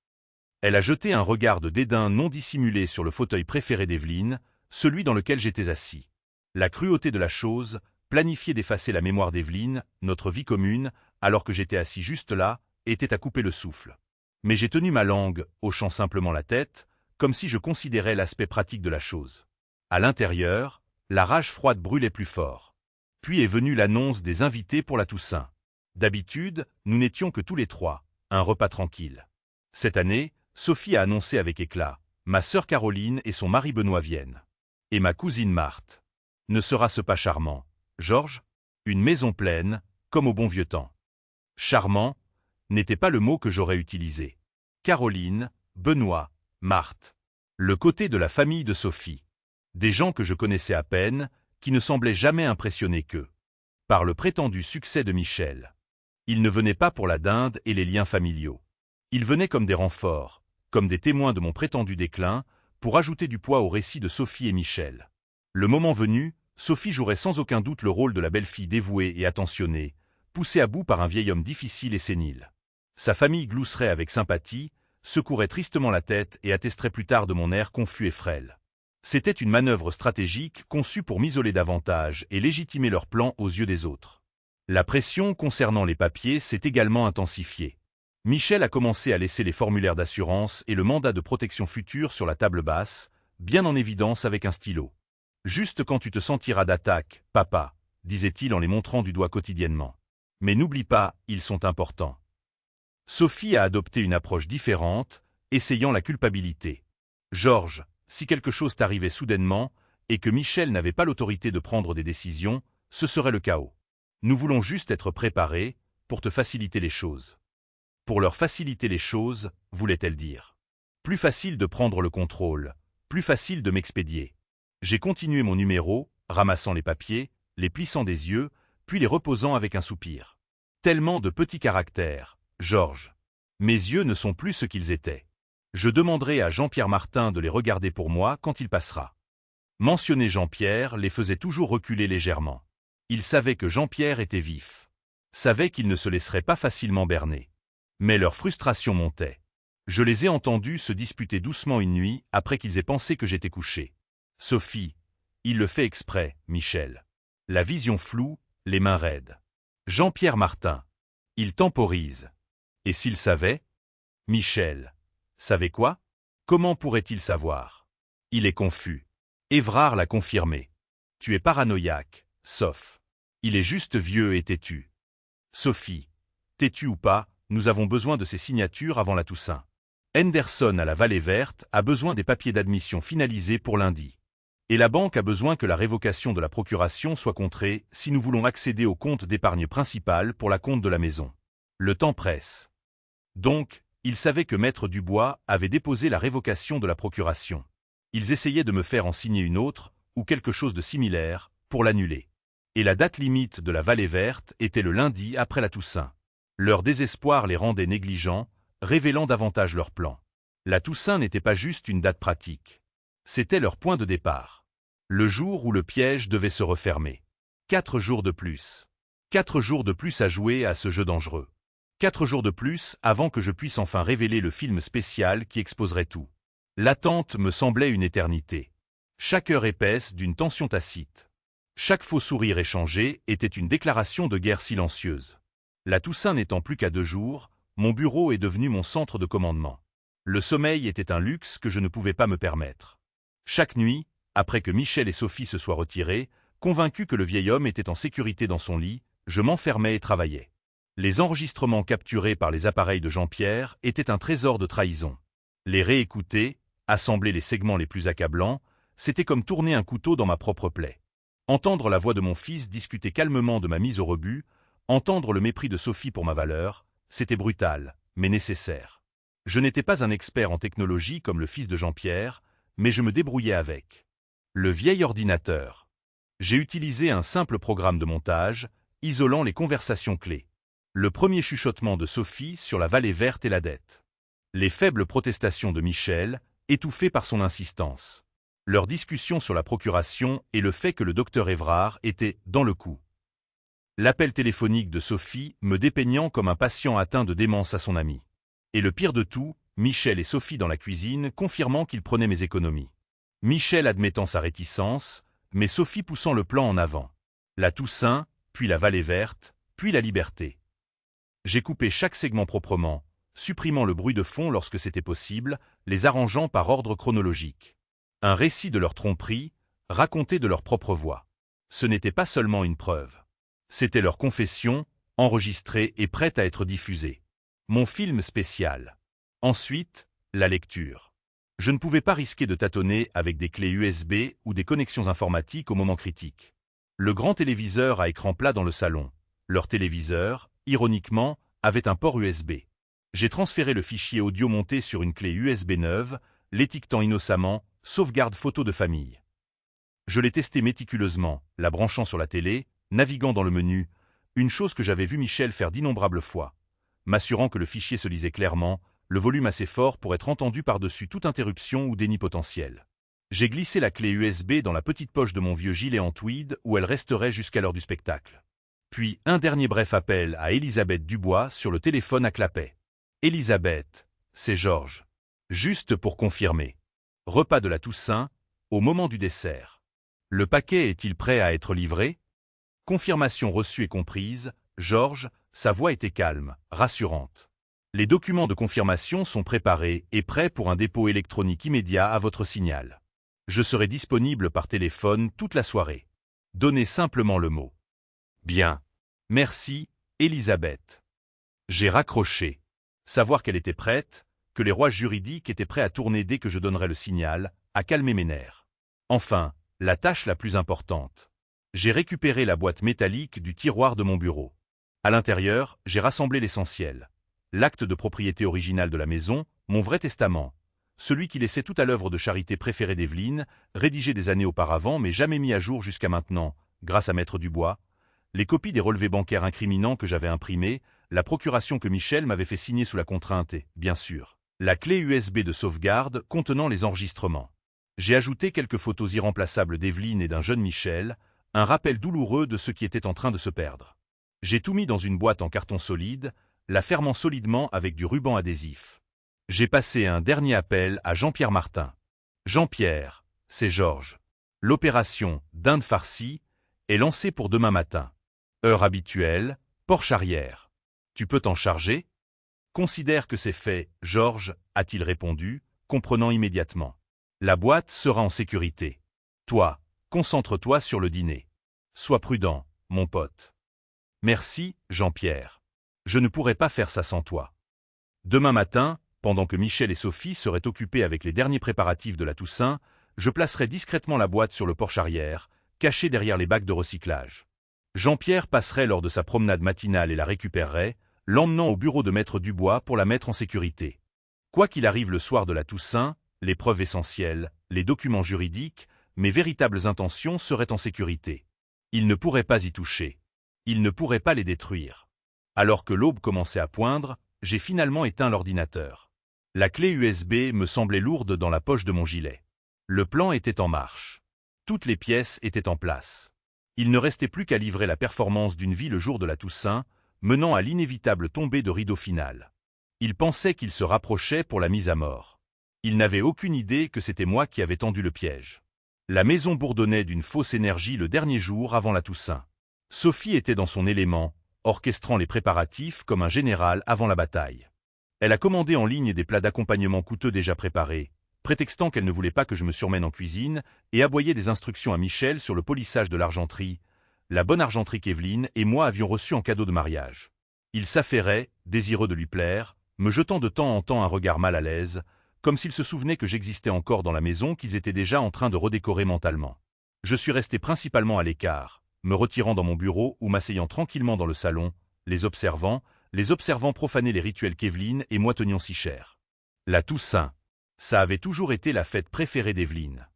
Speaker 1: Elle a jeté un regard de dédain non dissimulé sur le fauteuil préféré d'Evelyne, celui dans lequel j'étais assis. La cruauté de la chose, planifier d'effacer la mémoire d'Evelyne, notre vie commune, alors que j'étais assis juste là, était à couper le souffle. Mais j'ai tenu ma langue, hochant simplement la tête, comme si je considérais l'aspect pratique de la chose. À l'intérieur, la rage froide brûlait plus fort. Puis est venue l'annonce des invités pour la Toussaint. D'habitude, nous n'étions que tous les trois, un repas tranquille. Cette année, Sophie a annoncé avec éclat, ma sœur Caroline et son mari Benoît viennent. Et ma cousine Marthe. Ne sera-ce pas charmant, Georges? Une maison pleine, comme au bon vieux temps. Charmant n'était pas le mot que j'aurais utilisé. Caroline, Benoît, Marthe. Le côté de la famille de Sophie. Des gens que je connaissais à peine, qui ne semblaient jamais impressionnés qu'eux. Par le prétendu succès de Michel. Ils ne venaient pas pour la dinde et les liens familiaux. Ils venaient comme des renforts, comme des témoins de mon prétendu déclin, pour ajouter du poids au récit de Sophie et Michel. Le moment venu, Sophie jouerait sans aucun doute le rôle de la belle-fille dévouée et attentionnée, poussée à bout par un vieil homme difficile et sénile. Sa famille glousserait avec sympathie, secouerait tristement la tête et attesterait plus tard de mon air confus et frêle. C'était une manœuvre stratégique conçue pour m'isoler davantage et légitimer leur plan aux yeux des autres. La pression concernant les papiers s'est également intensifiée. Michel a commencé à laisser les formulaires d'assurance et le mandat de protection future sur la table basse, bien en évidence avec un stylo. « Juste quand tu te sentiras d'attaque, papa », disait-il en les montrant du doigt quotidiennement. « Mais n'oublie pas, ils sont importants. » Sophie a adopté une approche différente, essayant la culpabilité. « Georges, si quelque chose t'arrivait soudainement, et que Michel n'avait pas l'autorité de prendre des décisions, ce serait le chaos. Nous voulons juste être préparés, pour te faciliter les choses. » Pour leur faciliter les choses, voulait-elle dire. Plus facile de prendre le contrôle, plus facile de m'expédier. J'ai continué mon numéro, ramassant les papiers, les plissant des yeux, puis les reposant avec un soupir. Tellement de petits caractères, Georges. Mes yeux ne sont plus ce qu'ils étaient. Je demanderai à Jean-Pierre Martin de les regarder pour moi quand il passera. Mentionner Jean-Pierre les faisait toujours reculer légèrement. Il savait que Jean-Pierre était vif. Savait qu'il ne se laisserait pas facilement berner. Mais leur frustration montait. Je les ai entendus se disputer doucement une nuit après qu'ils aient pensé que j'étais couché. Sophie, il le fait exprès, Michel. La vision floue, les mains raides. Jean-Pierre Martin, il temporise. Et s'il savait? Michel, savait quoi? Comment pourrait-il savoir? Il est confus. Évrard l'a confirmé. Tu es paranoïaque, sauf. Il est juste vieux et têtu. Sophie, têtu ou pas, nous avons besoin de ces signatures avant la Toussaint. Henderson à la Vallée Verte a besoin des papiers d'admission finalisés pour lundi. Et la banque a besoin que la révocation de la procuration soit contrée si nous voulons accéder au compte d'épargne principal pour la compte de la maison. Le temps presse. Donc, ils savaient que Maître Dubois avait déposé la révocation de la procuration. Ils essayaient de me faire en signer une autre, ou quelque chose de similaire, pour l'annuler. Et la date limite de la Vallée Verte était le lundi après la Toussaint. Leur désespoir les rendait négligents, révélant davantage leur plan. La Toussaint n'était pas juste une date pratique. C'était leur point de départ. Le jour où le piège devait se refermer. 4 jours de plus. 4 jours de plus à jouer à ce jeu dangereux. 4 jours de plus avant que je puisse enfin révéler le film spécial qui exposerait tout. L'attente me semblait une éternité. Chaque heure épaisse d'une tension tacite. Chaque faux sourire échangé était une déclaration de guerre silencieuse. La Toussaint n'étant plus qu'à 2 jours, mon bureau est devenu mon centre de commandement. Le sommeil était un luxe que je ne pouvais pas me permettre. Chaque nuit, après que Michel et Sophie se soient retirés, convaincu que le vieil homme était en sécurité dans son lit, je m'enfermais et travaillais. Les enregistrements capturés par les appareils de Jean-Pierre étaient un trésor de trahison. Les réécouter, assembler les segments les plus accablants, c'était comme tourner un couteau dans ma propre plaie. Entendre la voix de mon fils discuter calmement de ma mise au rebut, Entendre le mépris de Sophie pour ma valeur, c'était brutal, mais nécessaire. Je n'étais pas un expert en technologie comme le fils de Jean-Pierre, mais je me débrouillais avec. Le vieil ordinateur. J'ai utilisé un simple programme de montage, isolant les conversations clés. Le premier chuchotement de Sophie sur la vallée verte et la dette. Les faibles protestations de Michel, étouffées par son insistance. Leur discussion sur la procuration et le fait que le docteur Évrard était dans le coup. L'appel téléphonique de Sophie me dépeignant comme un patient atteint de démence à son ami. Et le pire de tout, Michel et Sophie dans la cuisine confirmant qu'ils prenaient mes économies. Michel admettant sa réticence, mais Sophie poussant le plan en avant. La Toussaint, puis la Vallée Verte, puis la Liberté. J'ai coupé chaque segment proprement, supprimant le bruit de fond lorsque c'était possible, les arrangeant par ordre chronologique. Un récit de leur tromperie, raconté de leur propre voix. Ce n'était pas seulement une preuve. C'était leur confession, enregistrée et prête à être diffusée. Mon film spécial. Ensuite, la lecture. Je ne pouvais pas risquer de tâtonner avec des clés USB ou des connexions informatiques au moment critique. Le grand téléviseur à écran plat dans le salon. Leur téléviseur, ironiquement, avait un port USB. J'ai transféré le fichier audio monté sur une clé USB neuve, l'étiquetant innocemment « Sauvegarde photo de famille ». Je l'ai testé méticuleusement, la branchant sur la télé, naviguant dans le menu, une chose que j'avais vu Michel faire d'innombrables fois, m'assurant que le fichier se lisait clairement, le volume assez fort pour être entendu par-dessus toute interruption ou déni potentiel. J'ai glissé la clé USB dans la petite poche de mon vieux gilet en tweed où elle resterait jusqu'à l'heure du spectacle. Puis un dernier bref appel à Elisabeth Dubois sur le téléphone à clapet. « Elisabeth, c'est Georges. Juste pour confirmer. Repas de la Toussaint, au moment du dessert. Le paquet est-il prêt à être livré ?» Confirmation reçue et comprise, Georges, sa voix était calme, rassurante. Les documents de confirmation sont préparés et prêts pour un dépôt électronique immédiat à votre signal. Je serai disponible par téléphone toute la soirée. Donnez simplement le mot. Bien. Merci, Elisabeth. J'ai raccroché. Savoir qu'elle était prête, que les rouages juridiques étaient prêts à tourner dès que je donnerais le signal, a calmé mes nerfs. Enfin, la tâche la plus importante. J'ai récupéré la boîte métallique du tiroir de mon bureau. À l'intérieur, j'ai rassemblé l'essentiel. L'acte de propriété original de la maison, mon vrai testament, celui qui laissait tout à l'œuvre de charité préférée d'Evelyne, rédigé des années auparavant mais jamais mis à jour jusqu'à maintenant, grâce à Maître Dubois, les copies des relevés bancaires incriminants que j'avais imprimés, la procuration que Michel m'avait fait signer sous la contrainte et, bien sûr, la clé USB de sauvegarde contenant les enregistrements. J'ai ajouté quelques photos irremplaçables d'Evelyne et d'un jeune Michel, un rappel douloureux de ce qui était en train de se perdre. J'ai tout mis dans une boîte en carton solide, la fermant solidement avec du ruban adhésif. J'ai passé un dernier appel à Jean-Pierre Martin. Jean-Pierre, c'est Georges. L'opération Dinde farcie est lancée pour demain matin. Heure habituelle, porche arrière. Tu peux t'en charger ? Considère que c'est fait, Georges, a-t-il répondu, comprenant immédiatement. La boîte sera en sécurité. Toi, concentre-toi sur le dîner. Sois prudent, mon pote. Merci, Jean-Pierre. Je ne pourrais pas faire ça sans toi. Demain matin, pendant que Michel et Sophie seraient occupés avec les derniers préparatifs de la Toussaint, je placerai discrètement la boîte sur le porche arrière, cachée derrière les bacs de recyclage. Jean-Pierre passerait lors de sa promenade matinale et la récupérerait, l'emmenant au bureau de Maître Dubois pour la mettre en sécurité. Quoi qu'il arrive le soir de la Toussaint, les preuves essentielles, les documents juridiques, mes véritables intentions seraient en sécurité. Il ne pourrait pas y toucher. Il ne pourrait pas les détruire. Alors que l'aube commençait à poindre, j'ai finalement éteint l'ordinateur. La clé USB me semblait lourde dans la poche de mon gilet. Le plan était en marche. Toutes les pièces étaient en place. Il ne restait plus qu'à livrer la performance d'une vie le jour de la Toussaint, menant à l'inévitable tombée de rideau final. Il pensait qu'il se rapprochait pour la mise à mort. Il n'avait aucune idée que c'était moi qui avais tendu le piège. La maison bourdonnait d'une fausse énergie le dernier jour avant la Toussaint. Sophie était dans son élément, orchestrant les préparatifs comme un général avant la bataille. Elle a commandé en ligne des plats d'accompagnement coûteux déjà préparés, prétextant qu'elle ne voulait pas que je me surmène en cuisine, et aboyait des instructions à Michel sur le polissage de l'argenterie, la bonne argenterie qu'Evelyne et moi avions reçue en cadeau de mariage. Il s'affairait, désireux de lui plaire, me jetant de temps en temps un regard mal à l'aise, comme s'il se souvenait que j'existais encore dans la maison qu'ils étaient déjà en train de redécorer mentalement. Je suis resté principalement à l'écart, me retirant dans mon bureau ou m'asseyant tranquillement dans le salon, les observant profaner les rituels qu'Evelyne et moi tenions si chers. La Toussaint. Ça avait toujours été la fête préférée d'Evelyne.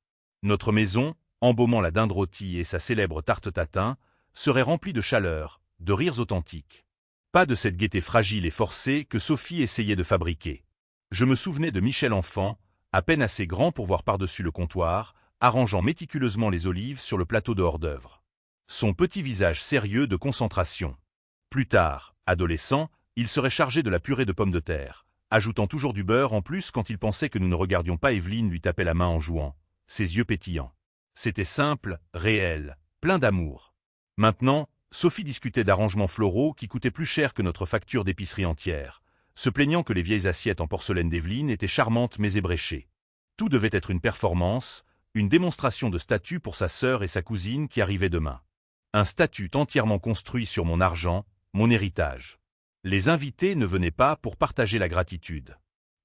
Speaker 1: Notre maison, embaumant la dinde rôtie et sa célèbre tarte tatin, serait remplie de chaleur, de rires authentiques. Pas de cette gaieté fragile et forcée que Sophie essayait de fabriquer. Je me souvenais de Michel enfant, à peine assez grand pour voir par-dessus le comptoir, arrangeant méticuleusement les olives sur le plateau de hors-d'œuvre. Son petit visage sérieux de concentration. Plus tard, adolescent, il serait chargé de la purée de pommes de terre, ajoutant toujours du beurre en plus quand il pensait que nous ne regardions pas Evelyne lui taper la main en jouant, ses yeux pétillants. C'était simple, réel, plein d'amour. Maintenant, Sophie discutait d'arrangements floraux qui coûtaient plus cher que notre facture d'épicerie entière, se plaignant que les vieilles assiettes en porcelaine d'Evelyne étaient charmantes mais ébréchées. Tout devait être une performance, une démonstration de statut pour sa sœur et sa cousine qui arrivaient demain. Un statut entièrement construit sur mon argent, mon héritage. Les invités ne venaient pas pour partager la gratitude.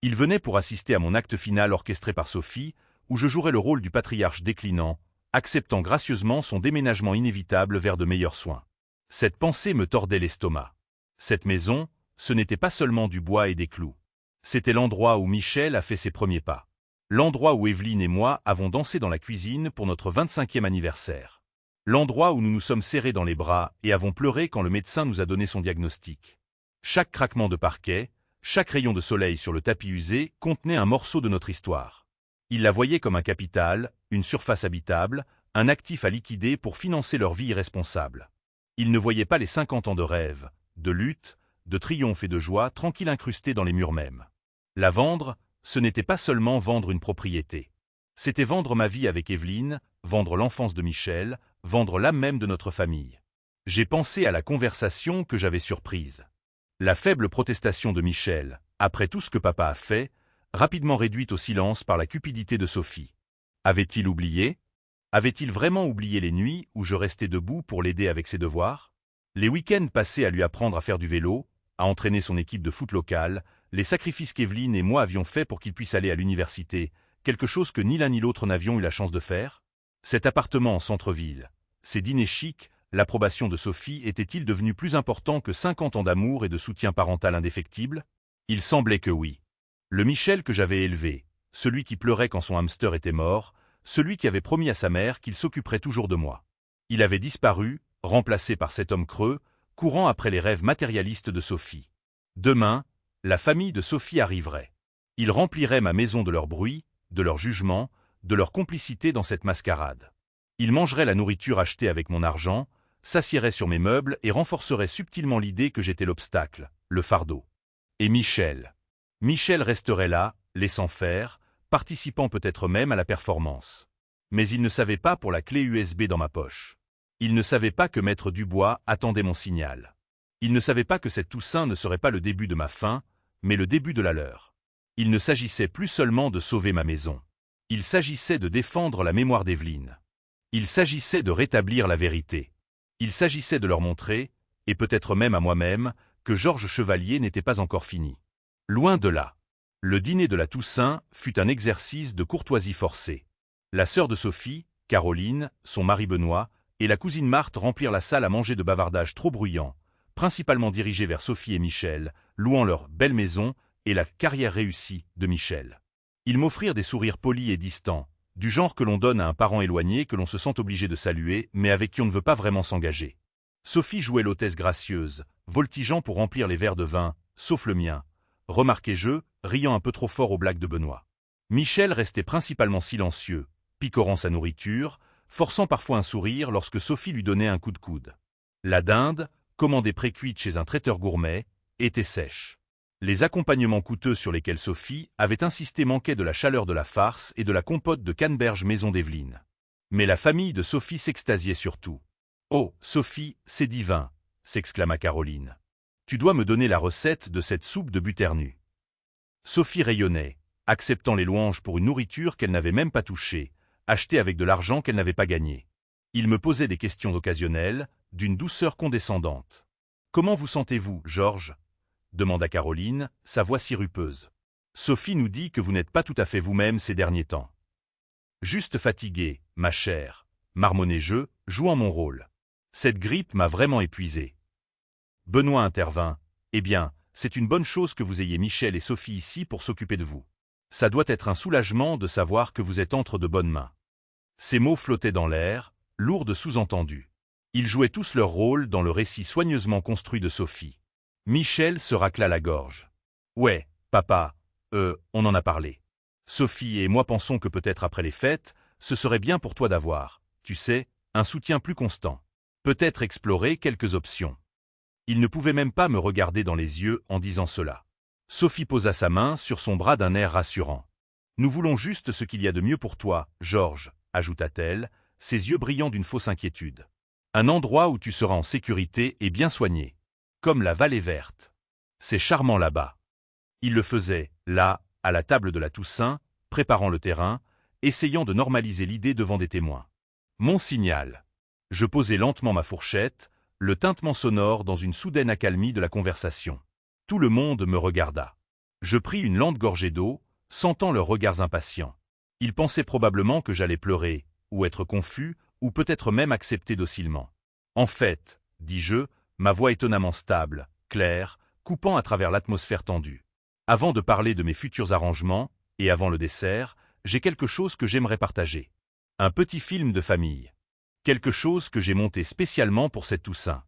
Speaker 1: Ils venaient pour assister à mon acte final orchestré par Sophie, où je jouerais le rôle du patriarche déclinant, acceptant gracieusement son déménagement inévitable vers de meilleurs soins. Cette pensée me tordait l'estomac. Cette maison, ce n'était pas seulement du bois et des clous. C'était l'endroit où Michel a fait ses premiers pas. L'endroit où Evelyne et moi avons dansé dans la cuisine pour notre 25e anniversaire. L'endroit où nous nous sommes serrés dans les bras et avons pleuré quand le médecin nous a donné son diagnostic. Chaque craquement de parquet, chaque rayon de soleil sur le tapis usé contenait un morceau de notre histoire. Ils la voyaient comme un capital, une surface habitable, un actif à liquider pour financer leur vie irresponsable. Ils ne voyaient pas les 50 ans de rêve, de lutte, de triomphe et de joie tranquilles incrustés dans les murs mêmes. La vendre, ce n'était pas seulement vendre une propriété. C'était vendre ma vie avec Evelyne, vendre l'enfance de Michel, vendre l'âme même de notre famille. J'ai pensé à la conversation que j'avais surprise. La faible protestation de Michel, après tout ce que papa a fait, rapidement réduite au silence par la cupidité de Sophie. Avait-il oublié? Avait-il vraiment oublié les nuits où je restais debout pour l'aider avec ses devoirs? Les week-ends passés à lui apprendre à faire du vélo, à entraîner son équipe de foot locale, les sacrifices qu'Evelyne et moi avions faits pour qu'il puisse aller à l'université, quelque chose que ni l'un ni l'autre n'avions eu la chance de faire? Cet appartement en centre-ville, ces dîners chics, l'approbation de Sophie était-il devenu plus important que 50 ans d'amour et de soutien parental indéfectible? Il semblait que oui. Le Michel que j'avais élevé, celui qui pleurait quand son hamster était mort, celui qui avait promis à sa mère qu'il s'occuperait toujours de moi. Il avait disparu, remplacé par cet homme creux, courant après les rêves matérialistes de Sophie. Demain, la famille de Sophie arriverait. Ils rempliraient ma maison de leur bruit, de leur jugement, de leur complicité dans cette mascarade. Ils mangeraient la nourriture achetée avec mon argent, s'assieraient sur mes meubles et renforceraient subtilement l'idée que j'étais l'obstacle, le fardeau. Et Michel. Michel resterait là, laissant faire, participant peut-être même à la performance. Mais il ne savait pas pour la clé USB dans ma poche. Il ne savait pas que Maître Dubois attendait mon signal. Il ne savait pas que cette Toussaint ne serait pas le début de ma fin, mais le début de la leur. Il ne s'agissait plus seulement de sauver ma maison. Il s'agissait de défendre la mémoire d'Evelyne. Il s'agissait de rétablir la vérité. Il s'agissait de leur montrer, et peut-être même à moi-même, que Georges Chevalier n'était pas encore fini. Loin de là. Le dîner de la Toussaint fut un exercice de courtoisie forcée. La sœur de Sophie, Caroline, son mari Benoît, et la cousine Marthe remplirent la salle à manger de bavardages trop bruyants, principalement dirigés vers Sophie et Michel, louant leur belle maison et la carrière réussie de Michel. Ils m'offrirent des sourires polis et distants, du genre que l'on donne à un parent éloigné que l'on se sent obligé de saluer, mais avec qui on ne veut pas vraiment s'engager. Sophie jouait l'hôtesse gracieuse, voltigeant pour remplir les verres de vin, sauf le mien, remarquai-je, riant un peu trop fort aux blagues de Benoît. Michel restait principalement silencieux, picorant sa nourriture, forçant parfois un sourire lorsque Sophie lui donnait un coup de coude. La dinde, commandée pré-cuite chez un traiteur gourmet, était sèche. Les accompagnements coûteux sur lesquels Sophie avait insisté manquaient de la chaleur de la farce et de la compote de canneberge maison d'Evelyne. Mais la famille de Sophie s'extasiait surtout. « Oh, Sophie, c'est divin !» s'exclama Caroline. « Tu dois me donner la recette de cette soupe de buternu. » Sophie rayonnait, acceptant les louanges pour une nourriture qu'elle n'avait même pas touchée, achetée avec de l'argent qu'elle n'avait pas gagné. Il me posait des questions occasionnelles, d'une douceur condescendante. « Comment vous sentez-vous, Georges ?» demanda Caroline, sa voix sirupeuse. « Sophie nous dit que vous n'êtes pas tout à fait vous-même ces derniers temps. »« Juste fatigué, ma chère, » marmonnai-je, jouant mon rôle. Cette grippe m'a vraiment épuisé. Benoît intervint. Eh bien, c'est une bonne chose que vous ayez Michel et Sophie ici pour s'occuper de vous. Ça doit être un soulagement de savoir que vous êtes entre de bonnes mains. Ces mots flottaient dans l'air, lourds de sous-entendus. Ils jouaient tous leur rôle dans le récit soigneusement construit de Sophie. Michel se racla la gorge. Ouais, papa, on en a parlé. Sophie et moi pensons que peut-être après les fêtes, ce serait bien pour toi d'avoir, tu sais, un soutien plus constant. Peut-être explorer quelques options. Il ne pouvait même pas me regarder dans les yeux en disant cela. Sophie posa sa main sur son bras d'un air rassurant. Nous voulons juste ce qu'il y a de mieux pour toi, Georges, ajouta-t-elle, ses yeux brillant d'une fausse inquiétude. Un endroit où tu seras en sécurité et bien soigné. Comme la vallée verte. C'est charmant là-bas. Il le faisait, là, à la table de la Toussaint, préparant le terrain, essayant de normaliser l'idée devant des témoins. Mon signal. Je posai lentement ma fourchette, le tintement sonore dans une soudaine accalmie de la conversation. Tout le monde me regarda. Je pris une lente gorgée d'eau, sentant leurs regards impatients. Ils pensaient probablement que j'allais pleurer, ou être confus, ou peut-être même accepter docilement. En fait, dis-je, ma voix étonnamment stable, claire, coupant à travers l'atmosphère tendue. Avant de parler de mes futurs arrangements, et avant le dessert, j'ai quelque chose que j'aimerais partager. Un petit film de famille. Quelque chose que j'ai monté spécialement pour cette Toussaint.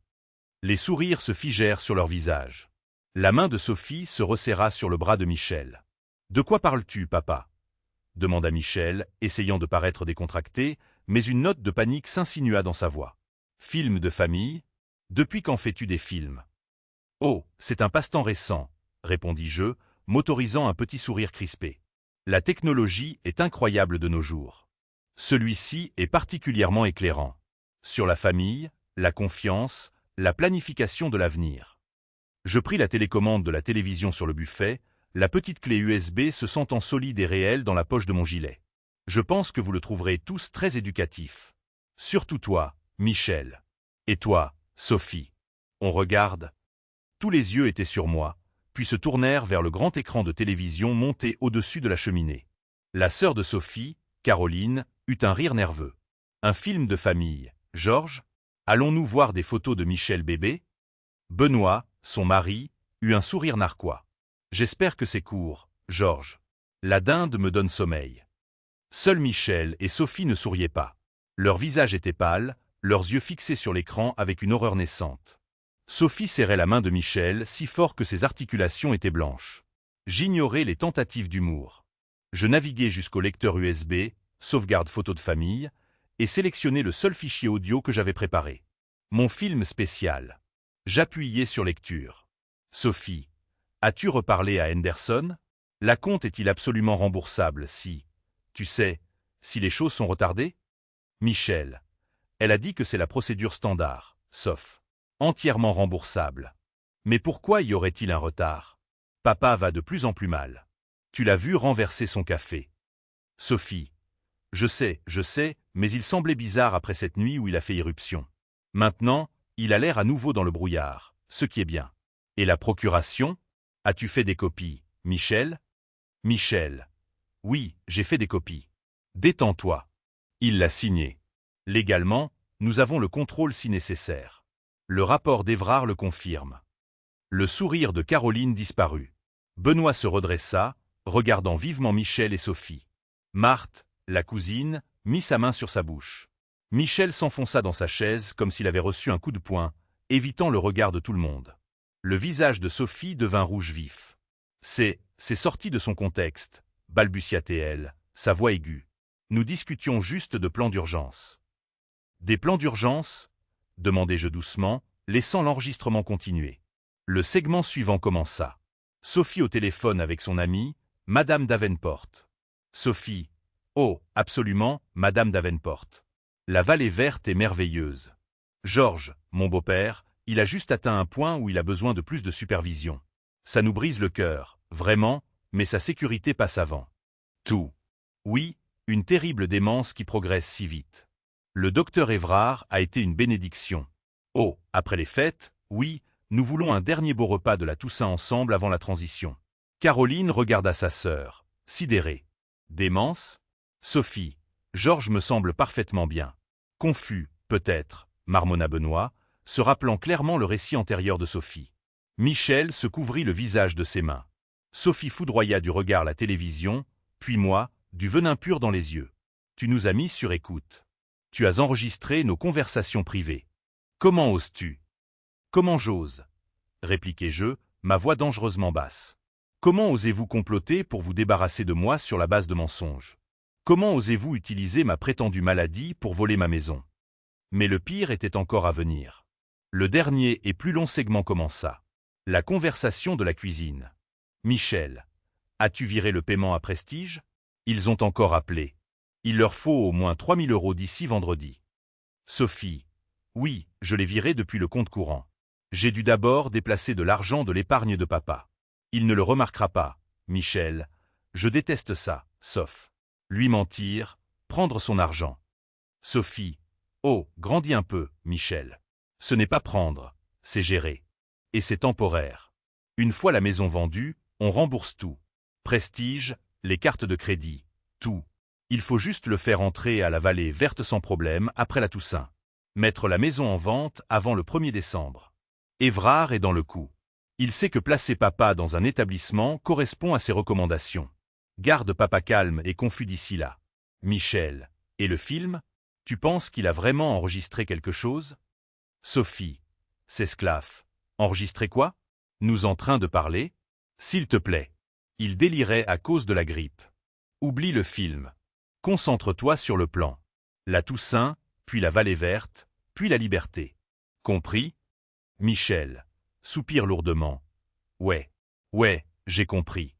Speaker 1: Les sourires se figèrent sur leur visage. La main de Sophie se resserra sur le bras de Michel. « De quoi parles-tu, papa » demanda Michel, essayant de paraître décontracté, mais une note de panique s'insinua dans sa voix. « Film de famille ? Depuis quand fais-tu des films ?»« Oh, c'est un passe-temps récent, » répondis-je, m'autorisant un petit sourire crispé. « La technologie est incroyable de nos jours. Celui-ci est particulièrement éclairant. Sur la famille, la confiance, la planification de l'avenir. » Je pris la télécommande de la télévision sur le buffet, la petite clé USB se sentant solide et réelle dans la poche de mon gilet. Je pense que vous le trouverez tous très éducatif. Surtout toi, Michel. Et toi, Sophie. On regarde. Tous les yeux étaient sur moi, puis se tournèrent vers le grand écran de télévision monté au-dessus de la cheminée. La sœur de Sophie, Caroline, eut un rire nerveux. Un film de famille, Georges ? Allons-nous voir des photos de Michel bébé ? Benoît, son mari, eut un sourire narquois. J'espère que c'est court, Georges. La dinde me donne sommeil. Seuls Michel et Sophie ne souriaient pas. Leurs visages étaient pâles, leurs yeux fixés sur l'écran avec une horreur naissante. Sophie serrait la main de Michel si fort que ses articulations étaient blanches. J'ignorais les tentatives d'humour. Je naviguai jusqu'au lecteur USB, sauvegarde photo de famille, et sélectionnai le seul fichier audio que j'avais préparé. Mon film spécial. J'appuyai sur lecture. Sophie, as-tu reparlé à Henderson ? L'acompte est-il absolument remboursable si, tu sais, si les choses sont retardées ? Michel, elle a dit que c'est la procédure standard, sauf entièrement remboursable. Mais pourquoi y aurait-il un retard ? Papa va de plus en plus mal. Tu l'as vu renverser son café. Sophie, je sais, mais il semblait bizarre après cette nuit où il a fait irruption. Maintenant, il a l'air à nouveau dans le brouillard, ce qui est bien. Et la procuration ? As-tu fait des copies, Michel ? Michel. Oui, j'ai fait des copies. Détends-toi. Il l'a signé. Légalement, nous avons le contrôle si nécessaire. Le rapport d'Évrard le confirme. Le sourire de Caroline disparut. Benoît se redressa, regardant vivement Michel et Sophie. Marthe, la cousine, mit sa main sur sa bouche. Michel s'enfonça dans sa chaise comme s'il avait reçu un coup de poing, évitant le regard de tout le monde. Le visage de Sophie devint rouge vif. C'est sorti de son contexte, balbutia-t-elle, sa voix aiguë. Nous discutions juste de plans d'urgence. Des plans d'urgence ? demandai-je doucement, laissant l'enregistrement continuer. Le segment suivant commença. Sophie au téléphone avec son amie, Madame Davenport. Sophie. Oh, absolument, Madame Davenport. La vallée verte est merveilleuse. Georges, mon beau-père, il a juste atteint un point où il a besoin de plus de supervision. Ça nous brise le cœur, vraiment, mais sa sécurité passe avant. Tout. Oui, une terrible démence qui progresse si vite. Le docteur Évrard a été une bénédiction. Oh, après les fêtes, oui, nous voulons un dernier beau repas de la Toussaint ensemble avant la transition. Caroline regarda sa sœur, sidérée. Démence ? Sophie, Georges me semble parfaitement bien. Confus, peut-être, marmonna Benoît, se rappelant clairement le récit antérieur de Sophie. Michel se couvrit le visage de ses mains. Sophie foudroya du regard la télévision, puis moi, du venin pur dans les yeux. Tu nous as mis sur écoute. Tu as enregistré nos conversations privées. Comment oses-tu? Comment j'ose? Répliquai-je, ma voix dangereusement basse. Comment osez-vous comploter pour vous débarrasser de moi sur la base de mensonges? Comment osez-vous utiliser ma prétendue maladie pour voler ma maison? Mais le pire était encore à venir. Le dernier et plus long segment commença. La conversation de la cuisine. Michel, as-tu viré le paiement à Prestige? Ils ont encore appelé. Il leur faut au moins 3 000 € d'ici vendredi. Sophie, oui, je l'ai viré depuis le compte courant. J'ai dû d'abord déplacer de l'argent de l'épargne de papa. Il ne le remarquera pas, Michel. Je déteste ça, sauf lui mentir, prendre son argent. Sophie, oh, grandis un peu, Michel. Ce n'est pas prendre, c'est gérer. Et c'est temporaire. Une fois la maison vendue, on rembourse tout. Prestige, les cartes de crédit, tout. Il faut juste le faire entrer à la vallée verte sans problème après la Toussaint. Mettre la maison en vente avant le 1er décembre. Évrard est dans le coup. Il sait que placer papa dans un établissement correspond à ses recommandations. Garde papa calme et confus d'ici là. Michel, et le film? Tu penses qu'il a vraiment enregistré quelque chose? Sophie, s'esclaffe. Enregistré quoi? Nous en train de parler? S'il te plaît. Il délirait à cause de la grippe. Oublie le film. Concentre-toi sur le plan. La Toussaint, puis la Vallée Verte, puis la Liberté. Compris? Michel soupire lourdement. Ouais, j'ai compris.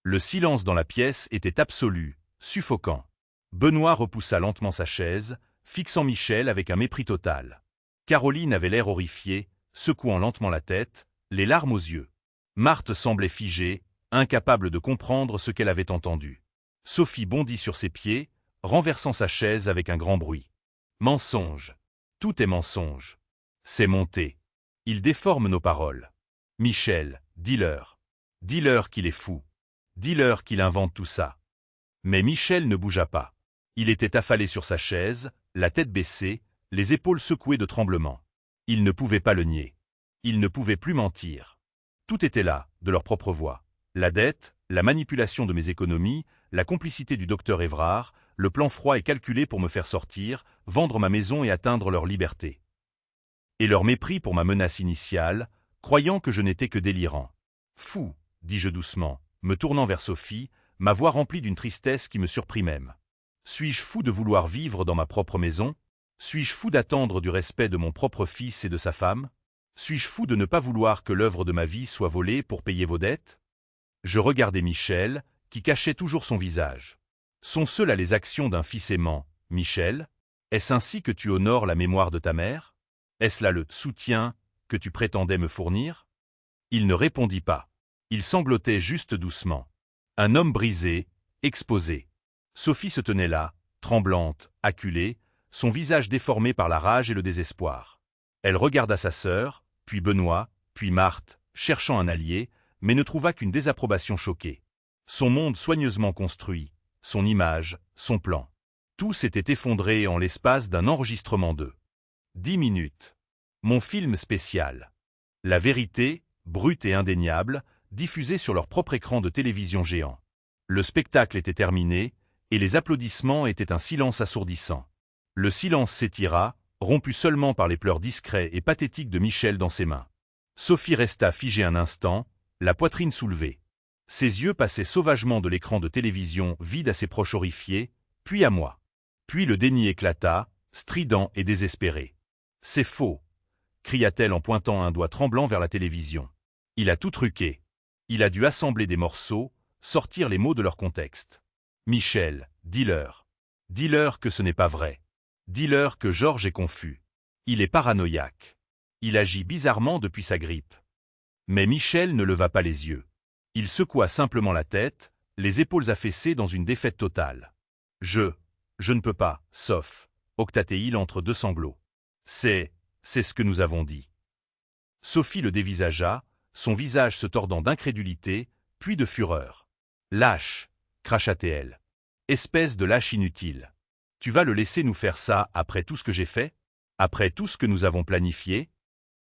Speaker 1: Le silence dans la pièce était absolu, suffocant. Benoît repoussa lentement sa chaise, fixant Michel avec un mépris total. Caroline avait l'air horrifiée, secouant lentement la tête, les larmes aux yeux. Marthe semblait figée, incapable de comprendre ce qu'elle avait entendu. Sophie bondit sur ses pieds, renversant sa chaise avec un grand bruit. Mensonge. Tout est mensonge. C'est monté. Il déforme nos paroles. Michel, dis-leur. Dis-leur qu'il est fou. Dis-leur qu'il invente tout ça. Mais Michel ne bougea pas. Il était affalé sur sa chaise, la tête baissée, les épaules secouées de tremblement. Il ne pouvait pas le nier. Il ne pouvait plus mentir. Tout était là, de leur propre voix. La dette, la manipulation de mes économies, la complicité du docteur Évrard, le plan froid et calculé pour me faire sortir, vendre ma maison et atteindre leur liberté. Et leur mépris pour ma menace initiale, croyant que je n'étais que délirant. Fou, dis-je doucement, me tournant vers Sophie, ma voix remplie d'une tristesse qui me surprit même. Suis-je fou de vouloir vivre dans ma propre maison? Suis-je fou d'attendre du respect de mon propre fils et de sa femme? Suis-je fou de ne pas vouloir que l'œuvre de ma vie soit volée pour payer vos dettes? Je regardais Michel, qui cachait toujours son visage. Sont ceux là les actions d'un fils aimant, Michel? Est-ce ainsi que tu honores la mémoire de ta mère? Est-ce là le soutien que tu prétendais me fournir? Il ne répondit pas. Il sanglotait juste doucement. Un homme brisé, exposé. Sophie se tenait là, tremblante, acculée, son visage déformé par la rage et le désespoir. Elle regarda sa sœur, puis Benoît, puis Marthe, cherchant un allié, mais ne trouva qu'une désapprobation choquée. Son monde soigneusement construit, son image, son plan. Tout s'était effondré en l'espace d'un enregistrement de 10 minutes. Mon film spécial. La vérité, brute et indéniable, diffusée sur leur propre écran de télévision géant. Le spectacle était terminé, et les applaudissements étaient un silence assourdissant. Le silence s'étira, rompu seulement par les pleurs discrets et pathétiques de Michel dans ses mains. Sophie resta figée un instant, la poitrine soulevée. Ses yeux passaient sauvagement de l'écran de télévision vide à ses proches horrifiés, puis à moi. Puis le déni éclata, strident et désespéré. « C'est faux !» cria-t-elle en pointant un doigt tremblant vers la télévision. Il a tout truqué. Il a dû assembler des morceaux, sortir les mots de leur contexte. Michel, dis-leur. Dis-leur que ce n'est pas vrai. Dis-leur que Georges est confus. Il est paranoïaque. Il agit bizarrement depuis sa grippe. Mais Michel ne leva pas les yeux. Il secoua simplement la tête, les épaules affaissées dans une défaite totale. Je ne peux pas, sauf, octatait-il entre deux sanglots. C'est ce que nous avons dit. Sophie le dévisagea, son visage se tordant d'incrédulité, puis de fureur. Lâche, cracha-t-elle. Espèce de lâche inutile. Tu vas le laisser nous faire ça après tout ce que j'ai fait? Après tout ce que nous avons planifié?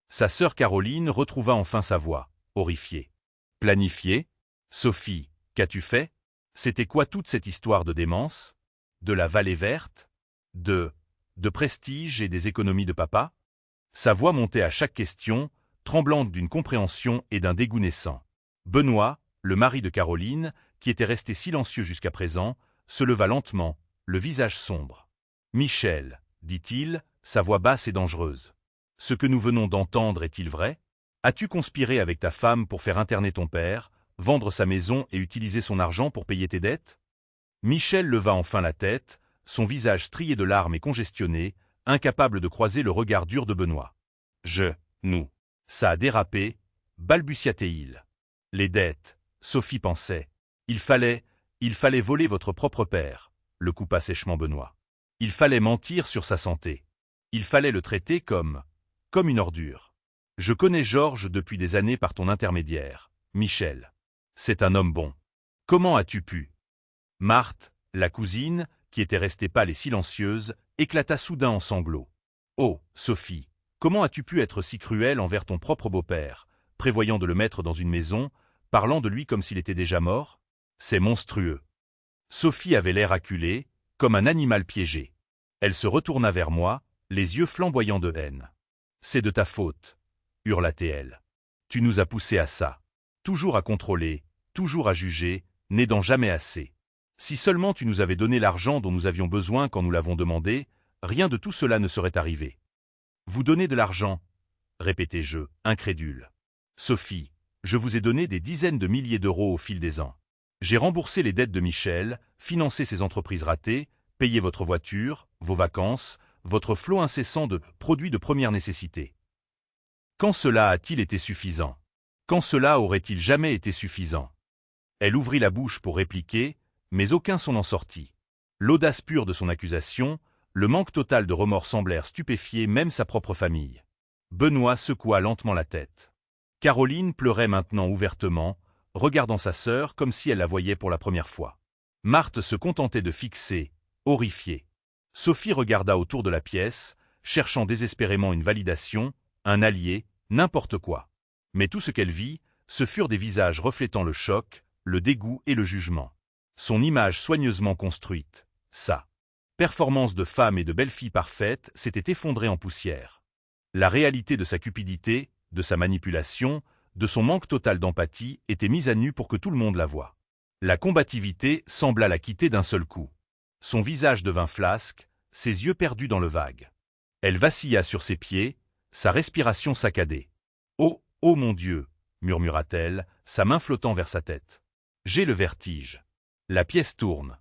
Speaker 1: Sa sœur Caroline retrouva enfin sa voix, horrifiée. Planifié? Sophie, qu'as-tu fait? C'était quoi toute cette histoire de démence? De la vallée verte? De prestige et des économies de papa? Sa voix montait à chaque question, tremblante d'une compréhension et d'un dégoût naissant. Benoît, le mari de Caroline, qui était resté silencieux jusqu'à présent, se leva lentement, le visage sombre. « Michel, dit-il, sa voix basse et dangereuse. Ce que nous venons d'entendre est-il vrai? As-tu conspiré avec ta femme pour faire interner ton père, vendre sa maison et utiliser son argent pour payer tes dettes? » Michel leva enfin la tête, son visage strié de larmes et congestionné, incapable de croiser le regard dur de Benoît. « Nous. Ça a dérapé, balbutia-t-il. Les dettes, Sophie pensait. Il fallait voler votre propre père, le coupa sèchement Benoît. Il fallait mentir sur sa santé. Il fallait le traiter comme une ordure. Je connais Georges depuis des années par ton intermédiaire, Michel. C'est un homme bon. Comment as-tu pu? Marthe, la cousine, qui était restée pâle et silencieuse, éclata soudain en sanglots. Oh, Sophie, comment as-tu pu être si cruelle envers ton propre beau-père, prévoyant de le mettre dans une maison, parlant de lui comme s'il était déjà mort? C'est monstrueux. Sophie avait l'air acculé, comme un animal piégé. Elle se retourna vers moi, les yeux flamboyants de haine. C'est de ta faute, hurla-t-elle. Tu nous as poussés à ça. Toujours à contrôler, toujours à juger, n'aidant jamais assez. Si seulement tu nous avais donné l'argent dont nous avions besoin quand nous l'avons demandé, rien de tout cela ne serait arrivé. Vous donnez de l'argent, répétai-je, incrédule. Sophie, je vous ai donné des dizaines de milliers d'euros au fil des ans. J'ai remboursé les dettes de Michel, financé ses entreprises ratées, payé votre voiture, vos vacances, votre flot incessant de produits de première nécessité. Quand cela a-t-il été suffisant? Quand cela aurait-il jamais été suffisant? Elle ouvrit la bouche pour répliquer, mais aucun son n'en sortit. L'audace pure de son accusation, le manque total de remords semblèrent stupéfier même sa propre famille. Benoît secoua lentement la tête. Caroline pleurait maintenant ouvertement, regardant sa sœur comme si elle la voyait pour la première fois. Marthe se contentait de fixer, horrifiée. Sophie regarda autour de la pièce, cherchant désespérément une validation, un allié, n'importe quoi. Mais tout ce qu'elle vit, ce furent des visages reflétant le choc, le dégoût et le jugement. Son image soigneusement construite, sa performance de femme et de belle-fille parfaite s'était effondrée en poussière. La réalité de sa cupidité, de sa manipulation, de son manque total d'empathie était mise à nu pour que tout le monde la voie. La combativité sembla la quitter d'un seul coup. Son visage devint flasque, ses yeux perdus dans le vague. Elle vacilla sur ses pieds, sa respiration saccadée. « Oh, oh mon Dieu !» murmura-t-elle, sa main flottant vers sa tête. « J'ai le vertige. La pièce tourne. »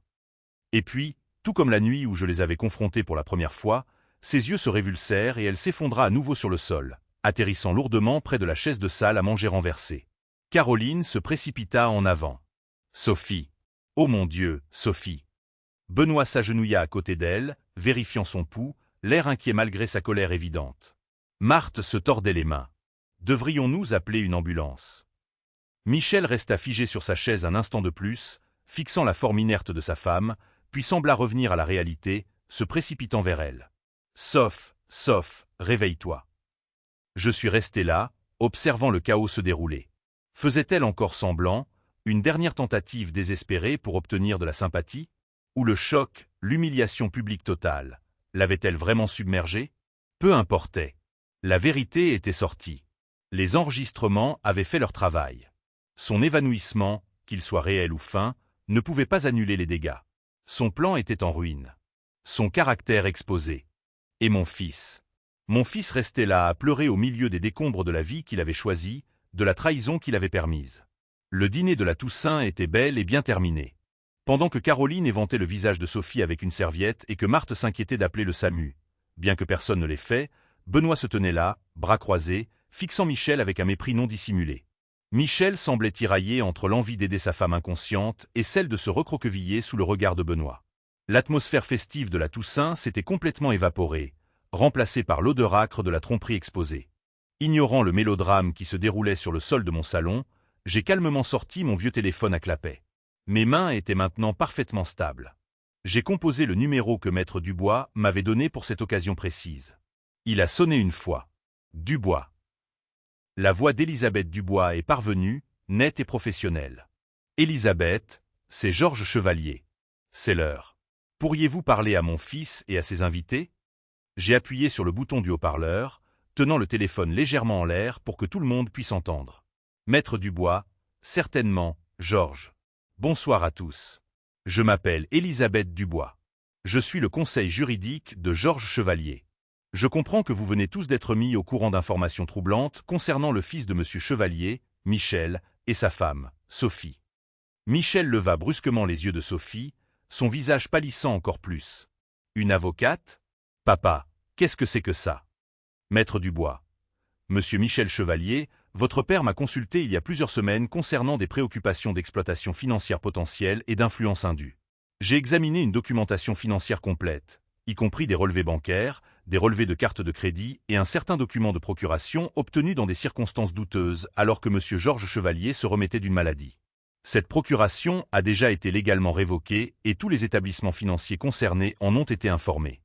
Speaker 1: Et puis, tout comme la nuit où je les avais confrontés pour la première fois, ses yeux se révulsèrent et elle s'effondra à nouveau sur le sol, atterrissant lourdement près de la chaise de salle à manger renversée. Caroline se précipita en avant. « Sophie! Oh mon Dieu, Sophie !» Benoît s'agenouilla à côté d'elle, vérifiant son pouls, l'air inquiet malgré sa colère évidente. Marthe se tordait les mains. Devrions-nous appeler une ambulance? Michel resta figé sur sa chaise un instant de plus, fixant la forme inerte de sa femme, puis sembla revenir à la réalité, se précipitant vers elle. « Soph, réveille-toi. » Je suis resté là, observant le chaos se dérouler. Faisait-elle encore semblant, une dernière tentative désespérée pour obtenir de la sympathie? Ou le choc, l'humiliation publique totale, l'avait-elle vraiment submergée? Peu importait. La vérité était sortie. Les enregistrements avaient fait leur travail. Son évanouissement, qu'il soit réel ou feint, ne pouvait pas annuler les dégâts. Son plan était en ruine. Son caractère exposé. Et mon fils? Mon fils restait là à pleurer au milieu des décombres de la vie qu'il avait choisie, de la trahison qu'il avait permise. Le dîner de la Toussaint était bel et bien terminé. Pendant que Caroline éventait le visage de Sophie avec une serviette et que Marthe s'inquiétait d'appeler le SAMU, bien que personne ne l'ait fait, Benoît se tenait là, bras croisés, fixant Michel avec un mépris non dissimulé. Michel semblait tiraillé entre l'envie d'aider sa femme inconsciente et celle de se recroqueviller sous le regard de Benoît. L'atmosphère festive de la Toussaint s'était complètement évaporée, remplacée par l'odeur âcre de la tromperie exposée. Ignorant le mélodrame qui se déroulait sur le sol de mon salon, j'ai calmement sorti mon vieux téléphone à clapet. Mes mains étaient maintenant parfaitement stables. J'ai composé le numéro que Maître Dubois m'avait donné pour cette occasion précise. Il a sonné une fois. Dubois. La voix d'Élisabeth Dubois est parvenue, nette et professionnelle. Élisabeth, c'est Georges Chevalier. C'est l'heure. Pourriez-vous parler à mon fils et à ses invités? J'ai appuyé sur le bouton du haut-parleur, tenant le téléphone légèrement en l'air pour que tout le monde puisse entendre. Maître Dubois, certainement, Georges. Bonsoir à tous. Je m'appelle Élisabeth Dubois. Je suis le conseil juridique de Georges Chevalier. Je comprends que vous venez tous d'être mis au courant d'informations troublantes concernant le fils de Monsieur Chevalier, Michel, et sa femme, Sophie. Michel leva brusquement les yeux de Sophie, son visage pâlissant encore plus. Une avocate? Papa, qu'est-ce que c'est que ça? Maître Dubois. Monsieur Michel Chevalier, votre père m'a consulté il y a plusieurs semaines concernant des préoccupations d'exploitation financière potentielle et d'influence indue. J'ai examiné une documentation financière complète, y compris des relevés bancaires, des relevés de cartes de crédit et un certain document de procuration obtenu dans des circonstances douteuses alors que Monsieur Georges Chevalier se remettait d'une maladie. Cette procuration a déjà été légalement révoquée et tous les établissements financiers concernés en ont été informés.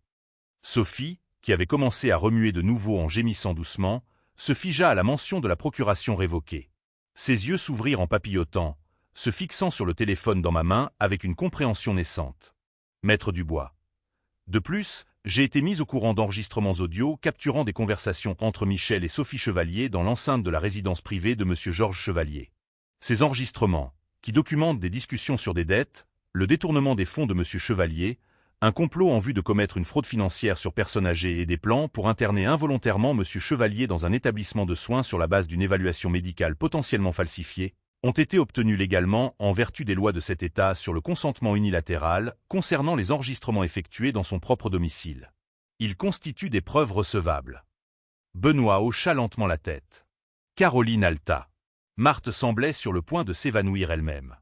Speaker 1: Sophie, qui avait commencé à remuer de nouveau en gémissant doucement, se figea à la mention de la procuration révoquée. Ses yeux s'ouvrirent en papillotant, se fixant sur le téléphone dans ma main avec une compréhension naissante. Maître Dubois. De plus, j'ai été mis au courant d'enregistrements audio capturant des conversations entre Michel et Sophie Chevalier dans l'enceinte de la résidence privée de Monsieur Georges Chevalier. Ces enregistrements, qui documentent des discussions sur des dettes, le détournement des fonds de Monsieur Chevalier, un complot en vue de commettre une fraude financière sur personnes âgées et des plans pour interner involontairement Monsieur Chevalier dans un établissement de soins sur la base d'une évaluation médicale potentiellement falsifiée, ont été obtenus légalement en vertu des lois de cet État sur le consentement unilatéral concernant les enregistrements effectués dans son propre domicile. Ils constituent des preuves recevables. Benoît hocha lentement la tête. Caroline haleta. Marthe semblait sur le point de s'évanouir elle-même.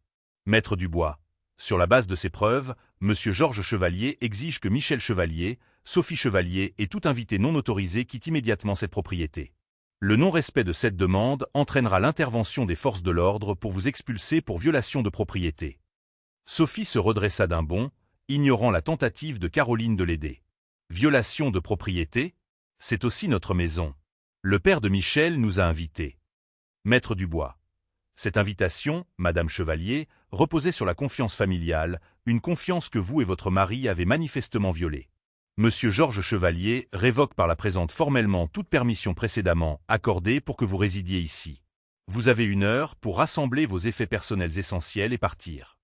Speaker 1: Maître Dubois. Sur la base de ces preuves, Monsieur Georges Chevalier exige que Michel Chevalier, Sophie Chevalier et tout invité non autorisé quitte immédiatement cette propriété. Le non-respect de cette demande entraînera l'intervention des forces de l'ordre pour vous expulser pour violation de propriété. Sophie se redressa d'un bond, ignorant la tentative de Caroline de l'aider. Violation de propriété? C'est aussi notre maison. Le père de Michel nous a invités. Maître Dubois. Cette invitation, Madame Chevalier, reposait sur la confiance familiale, une confiance que vous et votre mari avez manifestement violée. Monsieur Georges Chevalier révoque par la présente formellement toute permission précédemment accordée pour que vous résidiez ici. Vous avez 1 heure pour rassembler vos effets personnels essentiels et partir.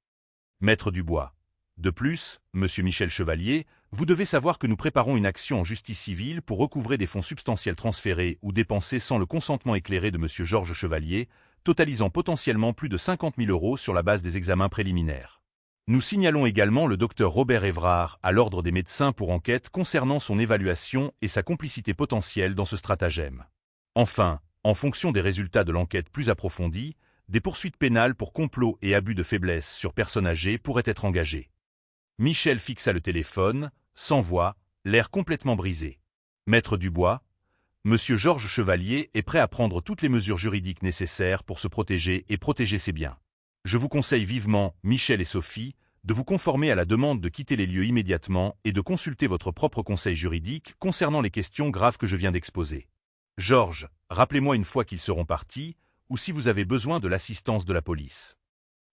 Speaker 1: Maître Dubois. De plus, Monsieur Michel Chevalier, vous devez savoir que nous préparons une action en justice civile pour recouvrer des fonds substantiels transférés ou dépensés sans le consentement éclairé de Monsieur Georges Chevalier, totalisant potentiellement plus de 50 000 € sur la base des examens préliminaires. Nous signalons également le docteur Robert Évrard à l'ordre des médecins pour enquête concernant son évaluation et sa complicité potentielle dans ce stratagème. Enfin, en fonction des résultats de l'enquête plus approfondie, des poursuites pénales pour complot et abus de faiblesse sur personnes âgées pourraient être engagées. Michel fixa le téléphone, sans voix, l'air complètement brisé. Maître Dubois. Monsieur Georges Chevalier est prêt à prendre toutes les mesures juridiques nécessaires pour se protéger et protéger ses biens. Je vous conseille vivement, Michel et Sophie, de vous conformer à la demande de quitter les lieux immédiatement et de consulter votre propre conseil juridique concernant les questions graves que je viens d'exposer. Georges, rappelez-moi une fois qu'ils seront partis, ou si vous avez besoin de l'assistance de la police.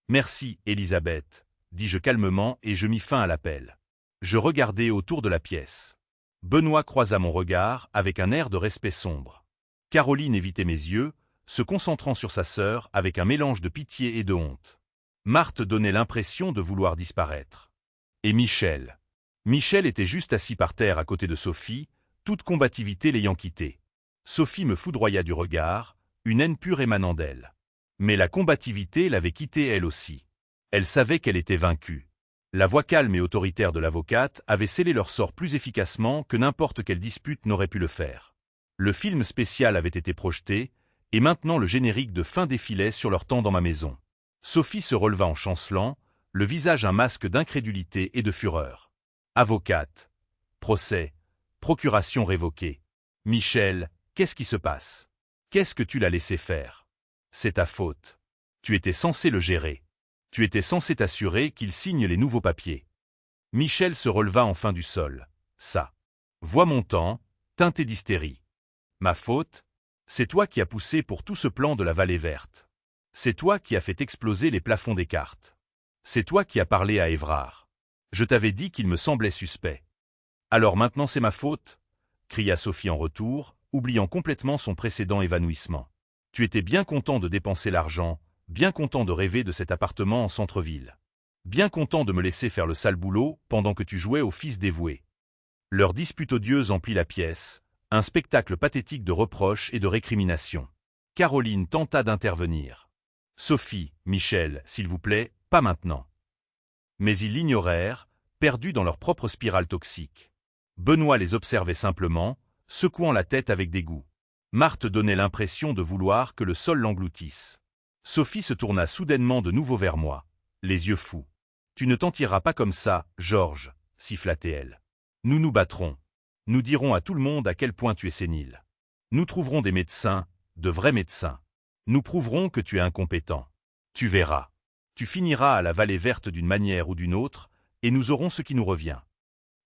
Speaker 1: Merci, Élisabeth, dis-je calmement et je mis fin à l'appel. Je regardai autour de la pièce. Benoît croisa mon regard avec un air de respect sombre. Caroline évitait mes yeux, se concentrant sur sa sœur avec un mélange de pitié et de honte. Marthe donnait l'impression de vouloir disparaître. Et Michel. Michel était juste assis par terre à côté de Sophie, toute combativité l'ayant quitté. Sophie me foudroya du regard, une haine pure émanant d'elle. Mais la combativité l'avait quittée elle aussi. Elle savait qu'elle était vaincue. La voix calme et autoritaire de l'avocate avait scellé leur sort plus efficacement que n'importe quelle dispute n'aurait pu le faire. Le film spécial avait été projeté, et maintenant le générique de fin défilait sur leur temps dans ma maison. Sophie se releva en chancelant, le visage un masque d'incrédulité et de fureur. Avocate. Procès. Procuration révoquée. Michel, qu'est-ce qui se passe? Qu'est-ce que tu l'as laissé faire? C'est ta faute. Tu étais censé le gérer. Tu étais censé t'assurer qu'il signe les nouveaux papiers. Michel se releva enfin du sol. Ça. Voix montant, teinté d'hystérie. Ma faute? C'est toi qui as poussé pour tout ce plan de la vallée verte. C'est toi qui as fait exploser les plafonds des cartes. C'est toi qui as parlé à Évrard. Je t'avais dit qu'il me semblait suspect. Alors maintenant c'est ma faute? Cria Sophie en retour, oubliant complètement son précédent évanouissement. Tu étais bien content de dépenser l'argent, bien content de rêver de cet appartement en centre-ville. Bien content de me laisser faire le sale boulot pendant que tu jouais au fils dévoué. Leur dispute odieuse emplit la pièce, un spectacle pathétique de reproches et de récriminations. Caroline tenta d'intervenir. Sophie, Michel, s'il vous plaît, pas maintenant. Mais ils l'ignorèrent, perdus dans leur propre spirale toxique. Benoît les observait simplement, secouant la tête avec dégoût. Marthe donnait l'impression de vouloir que le sol l'engloutisse. Sophie se tourna soudainement de nouveau vers moi, les yeux fous. « Tu ne t'en tireras pas comme ça, Georges, » siffla-t-elle. « Nous nous battrons. Nous dirons à tout le monde à quel point tu es sénile. Nous trouverons des médecins, de vrais médecins. Nous prouverons que tu es incompétent. Tu verras. Tu finiras à la vallée verte d'une manière ou d'une autre, et nous aurons ce qui nous revient. »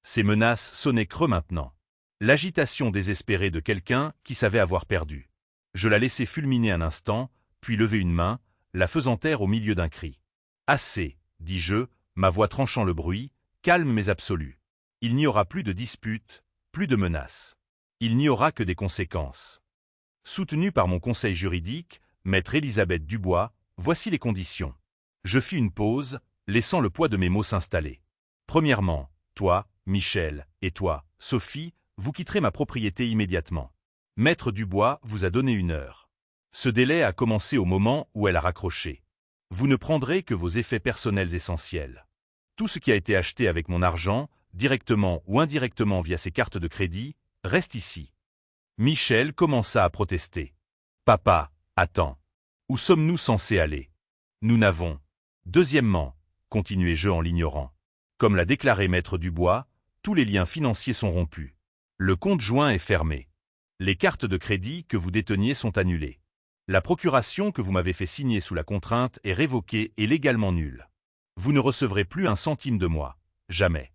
Speaker 1: Ces menaces sonnaient creux maintenant. L'agitation désespérée de quelqu'un qui savait avoir perdu. Je la laissai fulminer un instant, puis lever une main, la faisant taire au milieu d'un cri. « Assez, dis-je, ma voix tranchant le bruit, calme mais absolu. Il n'y aura plus de disputes, plus de menaces. Il n'y aura que des conséquences. » Soutenue par mon conseil juridique, maître Élisabeth Dubois, voici les conditions. Je fis une pause, laissant le poids de mes mots s'installer. Premièrement, toi, Michel, et toi, Sophie, vous quitterez ma propriété immédiatement. Maître Dubois vous a donné 1 heure. Ce délai a commencé au moment où elle a raccroché. Vous ne prendrez que vos effets personnels essentiels. Tout ce qui a été acheté avec mon argent, directement ou indirectement via ces cartes de crédit, reste ici. Michel commença à protester. « Papa, attends. Où sommes-nous censés aller? Nous n'avons. » Deuxièmement, continuai-je en l'ignorant. Comme l'a déclaré Maître Dubois, tous les liens financiers sont rompus. Le compte joint est fermé. Les cartes de crédit que vous déteniez sont annulées. La procuration que vous m'avez fait signer sous la contrainte est révoquée et légalement nulle. Vous ne recevrez plus un centime de moi. Jamais.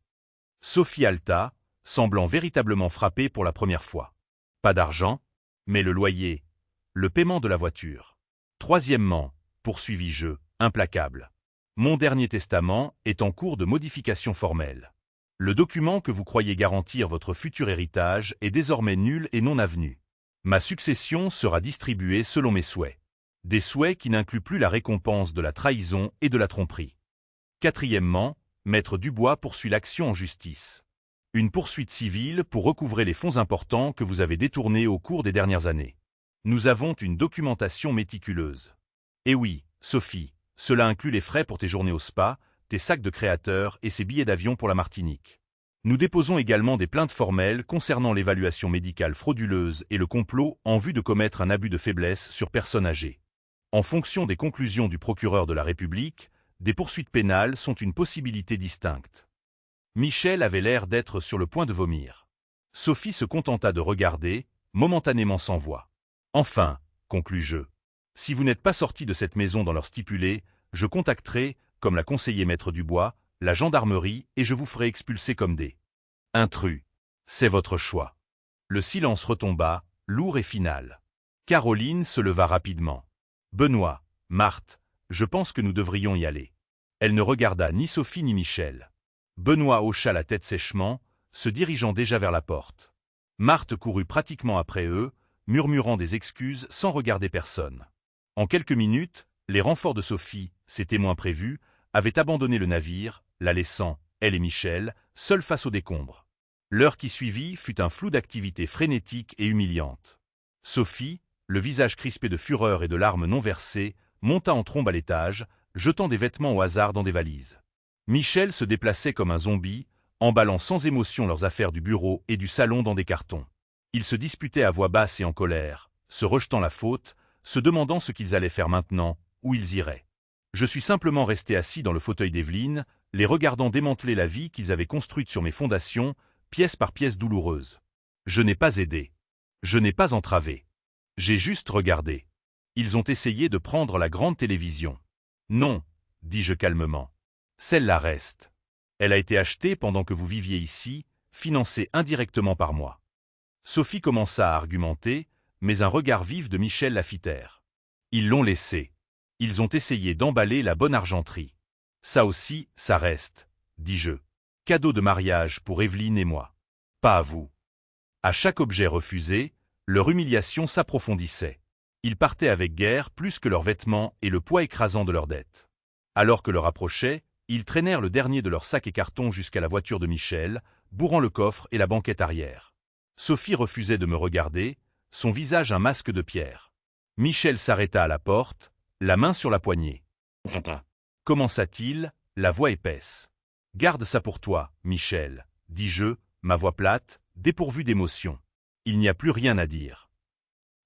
Speaker 1: Sophie halta, semblant véritablement frappée pour la première fois. Pas d'argent, mais le loyer, le paiement de la voiture. Troisièmement, poursuivis-je, implacable. Mon dernier testament est en cours de modification formelle. Le document que vous croyez garantir votre futur héritage est désormais nul et non avenu. Ma succession sera distribuée selon mes souhaits. Des souhaits qui n'incluent plus la récompense de la trahison et de la tromperie. Quatrièmement, Maître Dubois poursuit l'action en justice. Une poursuite civile pour recouvrer les fonds importants que vous avez détournés au cours des dernières années. Nous avons une documentation méticuleuse. Et oui, Sophie, cela inclut les frais pour tes journées au spa, tes sacs de créateurs et ces billets d'avion pour la Martinique. Nous déposons également des plaintes formelles concernant l'évaluation médicale frauduleuse et le complot en vue de commettre un abus de faiblesse sur personnes âgées. En fonction des conclusions du procureur de la République, des poursuites pénales sont une possibilité distincte. Michel avait l'air d'être sur le point de vomir. Sophie se contenta de regarder, momentanément sans voix. Enfin, conclus-je, si vous n'êtes pas sorti de cette maison dans l'heure stipulée, je contacterai, comme l'a conseillé Maître Dubois, la gendarmerie et je vous ferai expulser comme des intrus. C'est votre choix. Le silence retomba, lourd et final. Caroline se leva rapidement. Benoît, Marthe, je pense que nous devrions y aller. Elle ne regarda ni Sophie ni Michel. Benoît hocha la tête sèchement, se dirigeant déjà vers la porte. Marthe courut pratiquement après eux, murmurant des excuses sans regarder personne. En quelques minutes, les renforts de Sophie, ses témoins prévus, avaient abandonné le navire, la laissant, elle et Michel, seuls face aux décombres. L'heure qui suivit fut un flou d'activités frénétiques et humiliantes. Sophie, le visage crispé de fureur et de larmes non versées, monta en trombe à l'étage, jetant des vêtements au hasard dans des valises. Michel se déplaçait comme un zombie, emballant sans émotion leurs affaires du bureau et du salon dans des cartons. Ils se disputaient à voix basse et en colère, se rejetant la faute, se demandant ce qu'ils allaient faire maintenant, où ils iraient. Je suis simplement resté assis dans le fauteuil d'Evelyne, les regardant démanteler la vie qu'ils avaient construite sur mes fondations, pièce par pièce douloureuse. Je n'ai pas aidé. Je n'ai pas entravé. J'ai juste regardé. Ils ont essayé de prendre la grande télévision. Non, dis-je calmement. Celle-là reste. Elle a été achetée pendant que vous viviez ici, financée indirectement par moi. Sophie commença à argumenter, mais un regard vif de Michel la fit taire. Ils l'ont laissé. Ils ont essayé d'emballer la bonne argenterie. Ça aussi, ça reste, dis-je. Cadeau de mariage pour Evelyne et moi. Pas à vous. À chaque objet refusé, leur humiliation s'approfondissait. Ils partaient avec guerre plus que leurs vêtements et le poids écrasant de leurs dettes. Alors que l'heure approchait, ils traînèrent le dernier de leurs sacs et cartons jusqu'à la voiture de Michel, bourrant le coffre et la banquette arrière. Sophie refusait de me regarder, son visage un masque de pierre. Michel s'arrêta à la porte, la main sur la poignée. Commença-t-il, la voix épaisse. Garde ça pour toi, Michel, dis-je, ma voix plate, dépourvue d'émotion. Il n'y a plus rien à dire.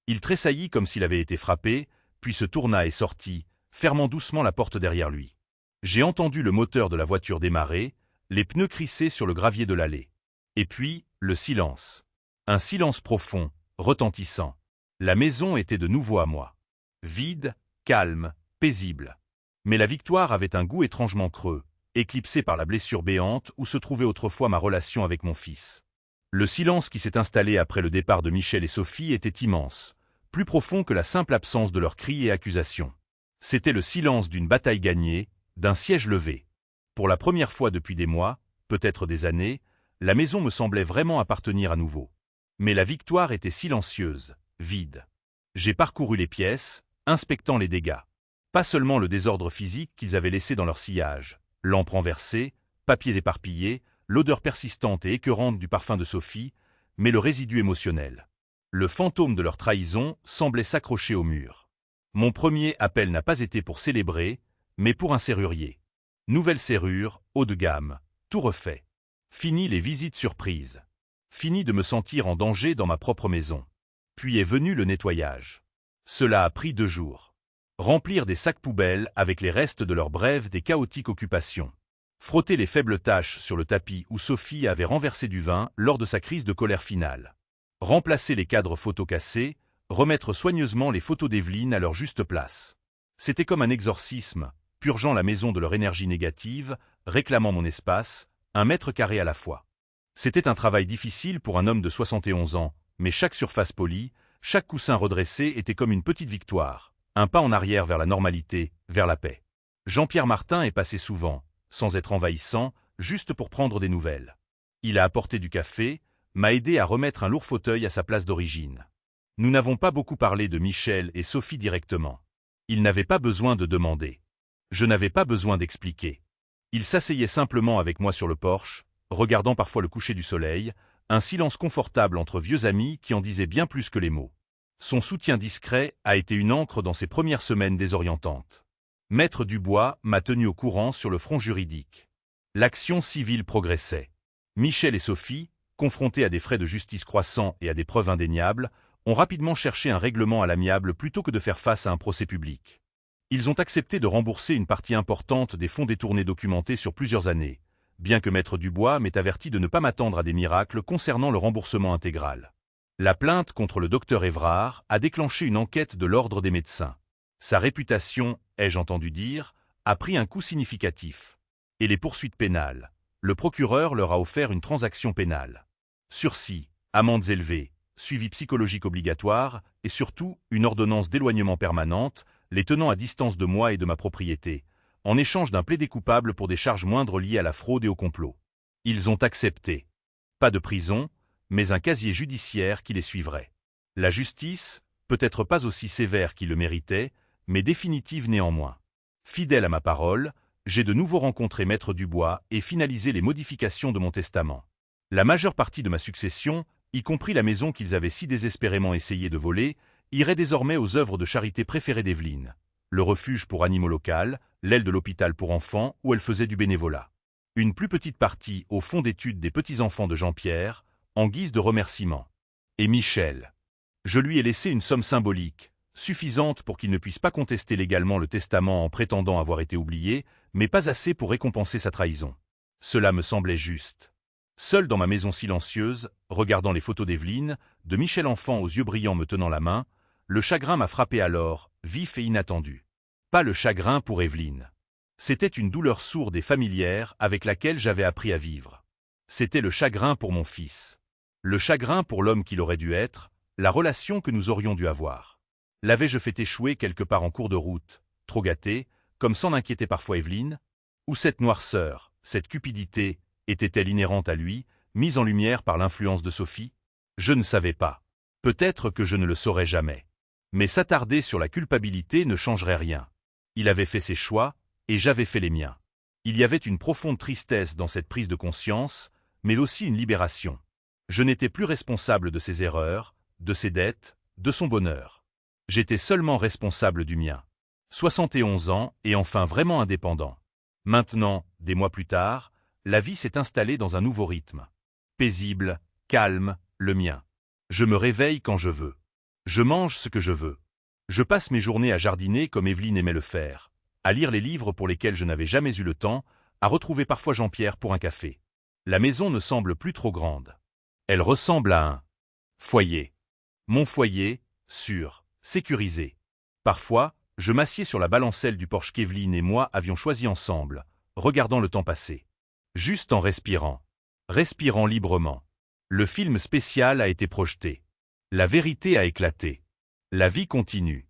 Speaker 1: Il tressaillit comme s'il avait été frappé, puis se tourna et sortit, fermant doucement la porte derrière lui. J'ai entendu le moteur de la voiture démarrer, les pneus crisser sur le gravier de l'allée. Et puis, le silence. Un silence profond, retentissant. La maison était de nouveau à moi. Vide, calme, paisible. Mais la victoire avait un goût étrangement creux, éclipsé par la blessure béante où se trouvait autrefois ma relation avec mon fils. Le silence qui s'est installé après le départ de Michel et Sophie était immense, plus profond que la simple absence de leurs cris et accusations. C'était le silence d'une bataille gagnée, d'un siège levé. Pour la première fois depuis des mois, peut-être des années, la maison me semblait vraiment appartenir à nouveau. Mais la victoire était silencieuse, vide. J'ai parcouru les pièces, inspectant les dégâts. Pas seulement le désordre physique qu'ils avaient laissé dans leur sillage, lampes renversées, papiers éparpillés, l'odeur persistante et écœurante du parfum de Sophie, mais le résidu émotionnel. Le fantôme de leur trahison semblait s'accrocher au mur. Mon premier appel n'a pas été pour célébrer, mais pour un serrurier. Nouvelle serrure, haut de gamme, tout refait. Fini les visites surprises. Fini de me sentir en danger dans ma propre maison. Puis est venu le nettoyage. Cela a pris 2 jours. Remplir des sacs poubelles avec les restes de leur brève des chaotiques occupations. Frotter les faibles taches sur le tapis où Sophie avait renversé du vin lors de sa crise de colère finale. Remplacer les cadres photos cassés, remettre soigneusement les photos d'Evelyne à leur juste place. C'était comme un exorcisme, purgeant la maison de leur énergie négative, réclamant mon espace, 1 mètre carré à la fois. C'était un travail difficile pour un homme de 71 ans, mais chaque surface polie, chaque coussin redressé était comme une petite victoire, un pas en arrière vers la normalité, vers la paix. Jean-Pierre Martin est passé souvent, sans être envahissant, juste pour prendre des nouvelles. Il a apporté du café, m'a aidé à remettre un lourd fauteuil à sa place d'origine. Nous n'avons pas beaucoup parlé de Michel et Sophie directement. Ils n'avaient pas besoin de demander. Je n'avais pas besoin d'expliquer. Ils s'asseyaient simplement avec moi sur le porche, regardant parfois le coucher du soleil, un silence confortable entre vieux amis qui en disaient bien plus que les mots. Son soutien discret a été une encre dans ces premières semaines désorientantes. Maître Dubois m'a tenu au courant sur le front juridique. L'action civile progressait. Michel et Sophie, confrontés à des frais de justice croissants et à des preuves indéniables, ont rapidement cherché un règlement à l'amiable plutôt que de faire face à un procès public. Ils ont accepté de rembourser une partie importante des fonds détournés documentés sur plusieurs années, bien que Maître Dubois m'ait averti de ne pas m'attendre à des miracles concernant le remboursement intégral. La plainte contre le docteur Évrard a déclenché une enquête de l'ordre des médecins. Sa réputation, ai-je entendu dire, a pris un coup significatif. Et les poursuites pénales. Le procureur leur a offert une transaction pénale. Sursis, amendes élevées, suivi psychologique obligatoire et surtout une ordonnance d'éloignement permanente, les tenant à distance de moi et de ma propriété, en échange d'un plaidé coupable pour des charges moindres liées à la fraude et au complot. Ils ont accepté. Pas de prison, mais un casier judiciaire qui les suivrait. La justice, peut-être pas aussi sévère qu'il le méritait, mais définitive néanmoins. Fidèle à ma parole, j'ai de nouveau rencontré Maître Dubois et finalisé les modifications de mon testament. La majeure partie de ma succession, y compris la maison qu'ils avaient si désespérément essayé de voler, irait désormais aux œuvres de charité préférées d'Evelyne. Le refuge pour animaux local, l'aile de l'hôpital pour enfants où elle faisait du bénévolat. Une plus petite partie au fonds d'études des petits-enfants de Jean-Pierre, en guise de remerciement. Et Michel. Je lui ai laissé une somme symbolique, suffisante pour qu'il ne puisse pas contester légalement le testament en prétendant avoir été oublié, mais pas assez pour récompenser sa trahison. Cela me semblait juste. Seul dans ma maison silencieuse, regardant les photos d'Evelyne, de Michel enfant aux yeux brillants me tenant la main, le chagrin m'a frappé alors, vif et inattendu. Pas le chagrin pour Evelyne. C'était une douleur sourde et familière avec laquelle j'avais appris à vivre. C'était le chagrin pour mon fils. Le chagrin pour l'homme qu'il aurait dû être, la relation que nous aurions dû avoir. L'avais-je fait échouer quelque part en cours de route, trop gâté, comme s'en inquiétait parfois Evelyne? Ou cette noirceur, cette cupidité, était-elle inhérente à lui, mise en lumière par l'influence de Sophie? Je ne savais pas. Peut-être que je ne le saurais jamais. Mais s'attarder sur la culpabilité ne changerait rien. Il avait fait ses choix, et j'avais fait les miens. Il y avait une profonde tristesse dans cette prise de conscience, mais aussi une libération. Je n'étais plus responsable de ses erreurs, de ses dettes, de son bonheur. J'étais seulement responsable du mien. 71 ans et enfin vraiment indépendant. Maintenant, des mois plus tard, la vie s'est installée dans un nouveau rythme. Paisible, calme, le mien. Je me réveille quand je veux. Je mange ce que je veux. Je passe mes journées à jardiner comme Evelyne aimait le faire, à lire les livres pour lesquels je n'avais jamais eu le temps, à retrouver parfois Jean-Pierre pour un café. La maison ne semble plus trop grande. Elle ressemble à un foyer. Mon foyer, sûr, sécurisé. Parfois, je m'assieds sur la balancelle du Porsche qu'Evelyne et moi avions choisi ensemble, regardant le temps passer. Juste en respirant. Respirant librement. Le film spécial a été projeté. La vérité a éclaté. La vie continue.